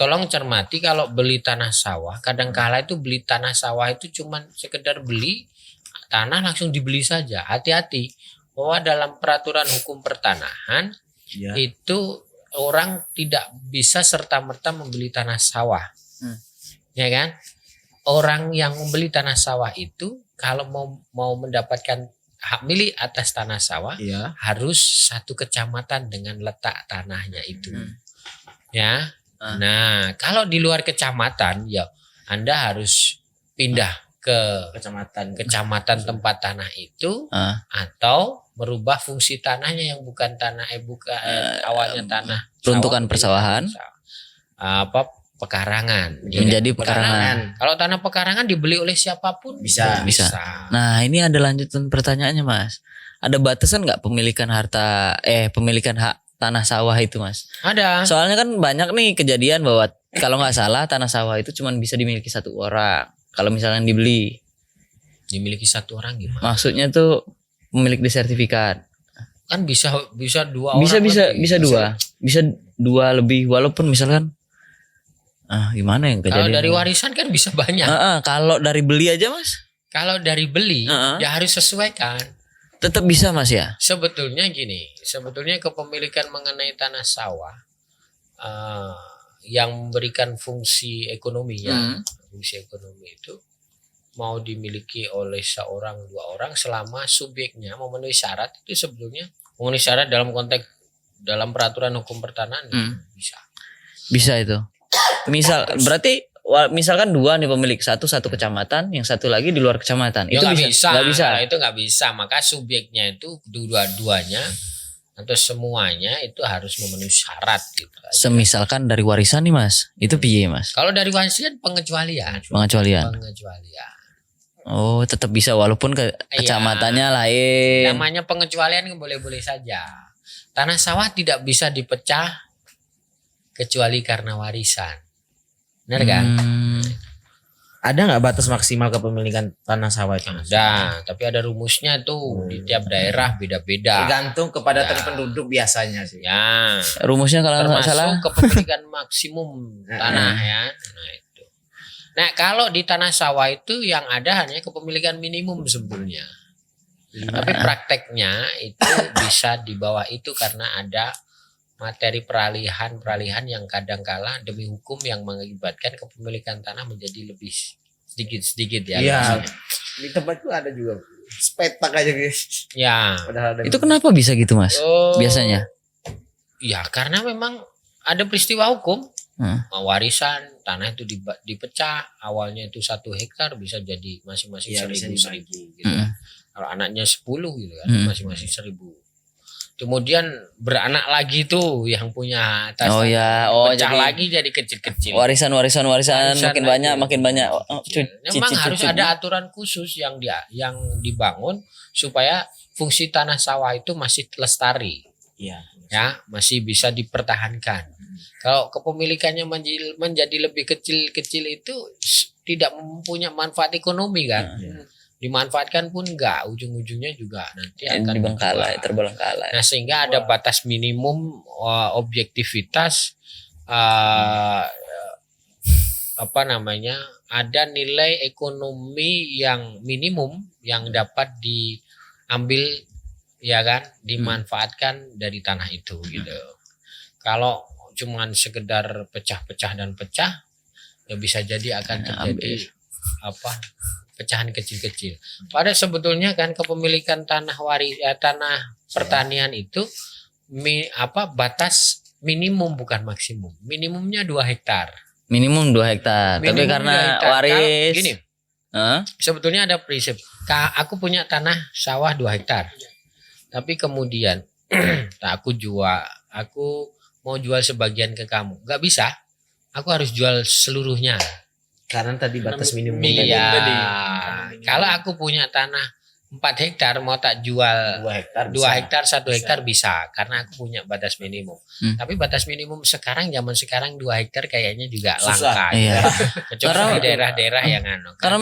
[SPEAKER 3] tolong cermati kalau beli tanah sawah, kadangkala itu beli tanah sawah itu cuman sekedar beli tanah langsung dibeli saja. Hati-hati bahwa dalam peraturan hukum pertanahan
[SPEAKER 4] Ya.
[SPEAKER 3] itu orang tidak bisa serta-merta membeli tanah sawah. Ya kan? Orang yang membeli tanah sawah itu kalau mau mendapatkan hak milik atas tanah sawah
[SPEAKER 4] Iya.
[SPEAKER 3] harus satu kecamatan dengan letak tanahnya itu. Ya.
[SPEAKER 1] Ah.
[SPEAKER 3] Nah, kalau di luar kecamatan ya Anda harus pindah ke kecamatan tempat tanah itu
[SPEAKER 1] Ah.
[SPEAKER 3] atau merubah fungsi tanahnya yang bukan tanah awalnya tanah
[SPEAKER 1] peruntukan
[SPEAKER 3] sawah,
[SPEAKER 1] persawahan.
[SPEAKER 3] Pekarangan.
[SPEAKER 1] Menjadi pekarangan.
[SPEAKER 3] Kalau tanah pekarangan dibeli oleh siapapun
[SPEAKER 4] Bisa.
[SPEAKER 1] Nah, ini ada lanjutan pertanyaannya, Mas. Ada batasan nggak pemilikan hak tanah sawah itu, Mas?
[SPEAKER 3] Ada.
[SPEAKER 1] Soalnya kan banyak nih kejadian bahwa kalau nggak salah tanah sawah itu cuma bisa dimiliki satu orang. Kalau misalnya dibeli,
[SPEAKER 3] Dimiliki satu orang gimana?
[SPEAKER 1] maksudnya tuh pemilik sertifikat.
[SPEAKER 3] Kan bisa dua
[SPEAKER 1] Bisa
[SPEAKER 3] orang lebih.
[SPEAKER 1] bisa dua lebih, walaupun misalkan gimana yang
[SPEAKER 3] Kalau
[SPEAKER 1] kejadian?
[SPEAKER 3] dari warisan kan bisa banyak.
[SPEAKER 1] Kalau dari beli aja, Mas,
[SPEAKER 3] Kalau dari beli ya harus sesuaikan.
[SPEAKER 1] tetap bisa, Mas ya.
[SPEAKER 3] Sebetulnya gini, kepemilikan mengenai tanah sawah yang memberikan fungsi ekonomi fungsi ekonomi itu mau dimiliki oleh seorang dua orang selama subjeknya memenuhi syarat itu sebetulnya memenuhi syarat dalam peraturan hukum pertanahan bisa.
[SPEAKER 1] Bisa itu. Misalkan dua nih pemilik, satu kecamatan, yang satu lagi di luar kecamatan.
[SPEAKER 3] Ya
[SPEAKER 1] Itu
[SPEAKER 3] nggak
[SPEAKER 1] bisa. Nggak bisa.
[SPEAKER 3] Nah, itu nggak bisa. Maka subjeknya itu dua-duanya atau semuanya itu harus memenuhi syarat gitu aja.
[SPEAKER 1] Semisalkan dari warisan nih, Mas. Itu piye, Mas?
[SPEAKER 3] Kalau dari warisan pengecualian.
[SPEAKER 1] Pengecualian. Oh, tetap bisa walaupun kecamatannya lain.
[SPEAKER 3] Namanya pengecualian boleh-boleh saja. Tanah sawah tidak bisa dipecah kecuali karena warisan. Benar kan?
[SPEAKER 4] Ada nggak batas maksimal kepemilikan tanah sawah itu?
[SPEAKER 3] Ada, tapi ada rumusnya tuh di tiap daerah beda-beda.
[SPEAKER 4] Tergantung kepadatan penduduk biasanya sih.
[SPEAKER 3] Ya,
[SPEAKER 1] Rumusnya kalau nggak salah.
[SPEAKER 3] termasuk kepemilikan maksimum tanah ya. Nah itu. Nah kalau di tanah sawah itu yang ada hanya kepemilikan minimum sebetulnya. Tapi prakteknya itu bisa di bawah itu karena ada materi peralihan yang kadangkala demi hukum yang mengakibatkan kepemilikan tanah menjadi lebih sedikit ya.
[SPEAKER 4] Iya. Di tempatku ada juga sepetak aja guys.
[SPEAKER 3] Ya.
[SPEAKER 4] Padahal ada
[SPEAKER 1] Itu kenapa bisa gitu, Mas? Biasanya.
[SPEAKER 3] Ya karena memang ada peristiwa hukum. Warisan tanah itu dipecah, awalnya itu 1 hektar bisa jadi masing-masing 1.000 gitu. Kalau anaknya 10 gitu kan masing-masing 1.000. Kemudian beranak lagi tuh yang punya atas pecah
[SPEAKER 1] jadi
[SPEAKER 3] lagi jadi kecil-kecil.
[SPEAKER 1] Warisan makin banyak.
[SPEAKER 3] Memang harus ada aturan khusus yang dibangun supaya fungsi tanah sawah itu masih lestari.
[SPEAKER 4] Iya.
[SPEAKER 3] Ya, masih bisa dipertahankan. Kalau kepemilikannya menjadi lebih kecil-kecil itu tidak mempunyai manfaat ekonomi kan. Dimanfaatkan pun enggak, ujung-ujungnya juga nanti akan
[SPEAKER 1] terbengkalai.
[SPEAKER 3] Nah, sehingga ada batas minimum objektivitas ada nilai ekonomi yang minimum yang dapat diambil ya kan, dimanfaatkan dari tanah itu gitu. Kalau cuman sekedar pecah-pecah dan pecah ya bisa jadi akan terjadi pecahan kecil-kecil. Padahal sebetulnya kan kepemilikan tanah pertanian itu batas minimum bukan maksimum. Minimumnya 2 hektar.
[SPEAKER 1] Minimum 2 hektar. Tapi karena waris.
[SPEAKER 3] Gini, sebetulnya ada prinsip. Aku punya tanah sawah 2 hektar. Tapi kemudian aku mau jual sebagian ke kamu. Gak bisa. Aku harus jual seluruhnya.
[SPEAKER 4] Karena tadi batas minimum
[SPEAKER 3] tadi. Kalau aku punya tanah 4 hektar mau tak jual 2 hektar 1 hektar bisa karena aku punya batas minimum. Tapi batas minimum zaman sekarang 2 hektar kayaknya juga langka.
[SPEAKER 1] Iya.
[SPEAKER 3] Kecuali di daerah-daerah yang
[SPEAKER 1] karena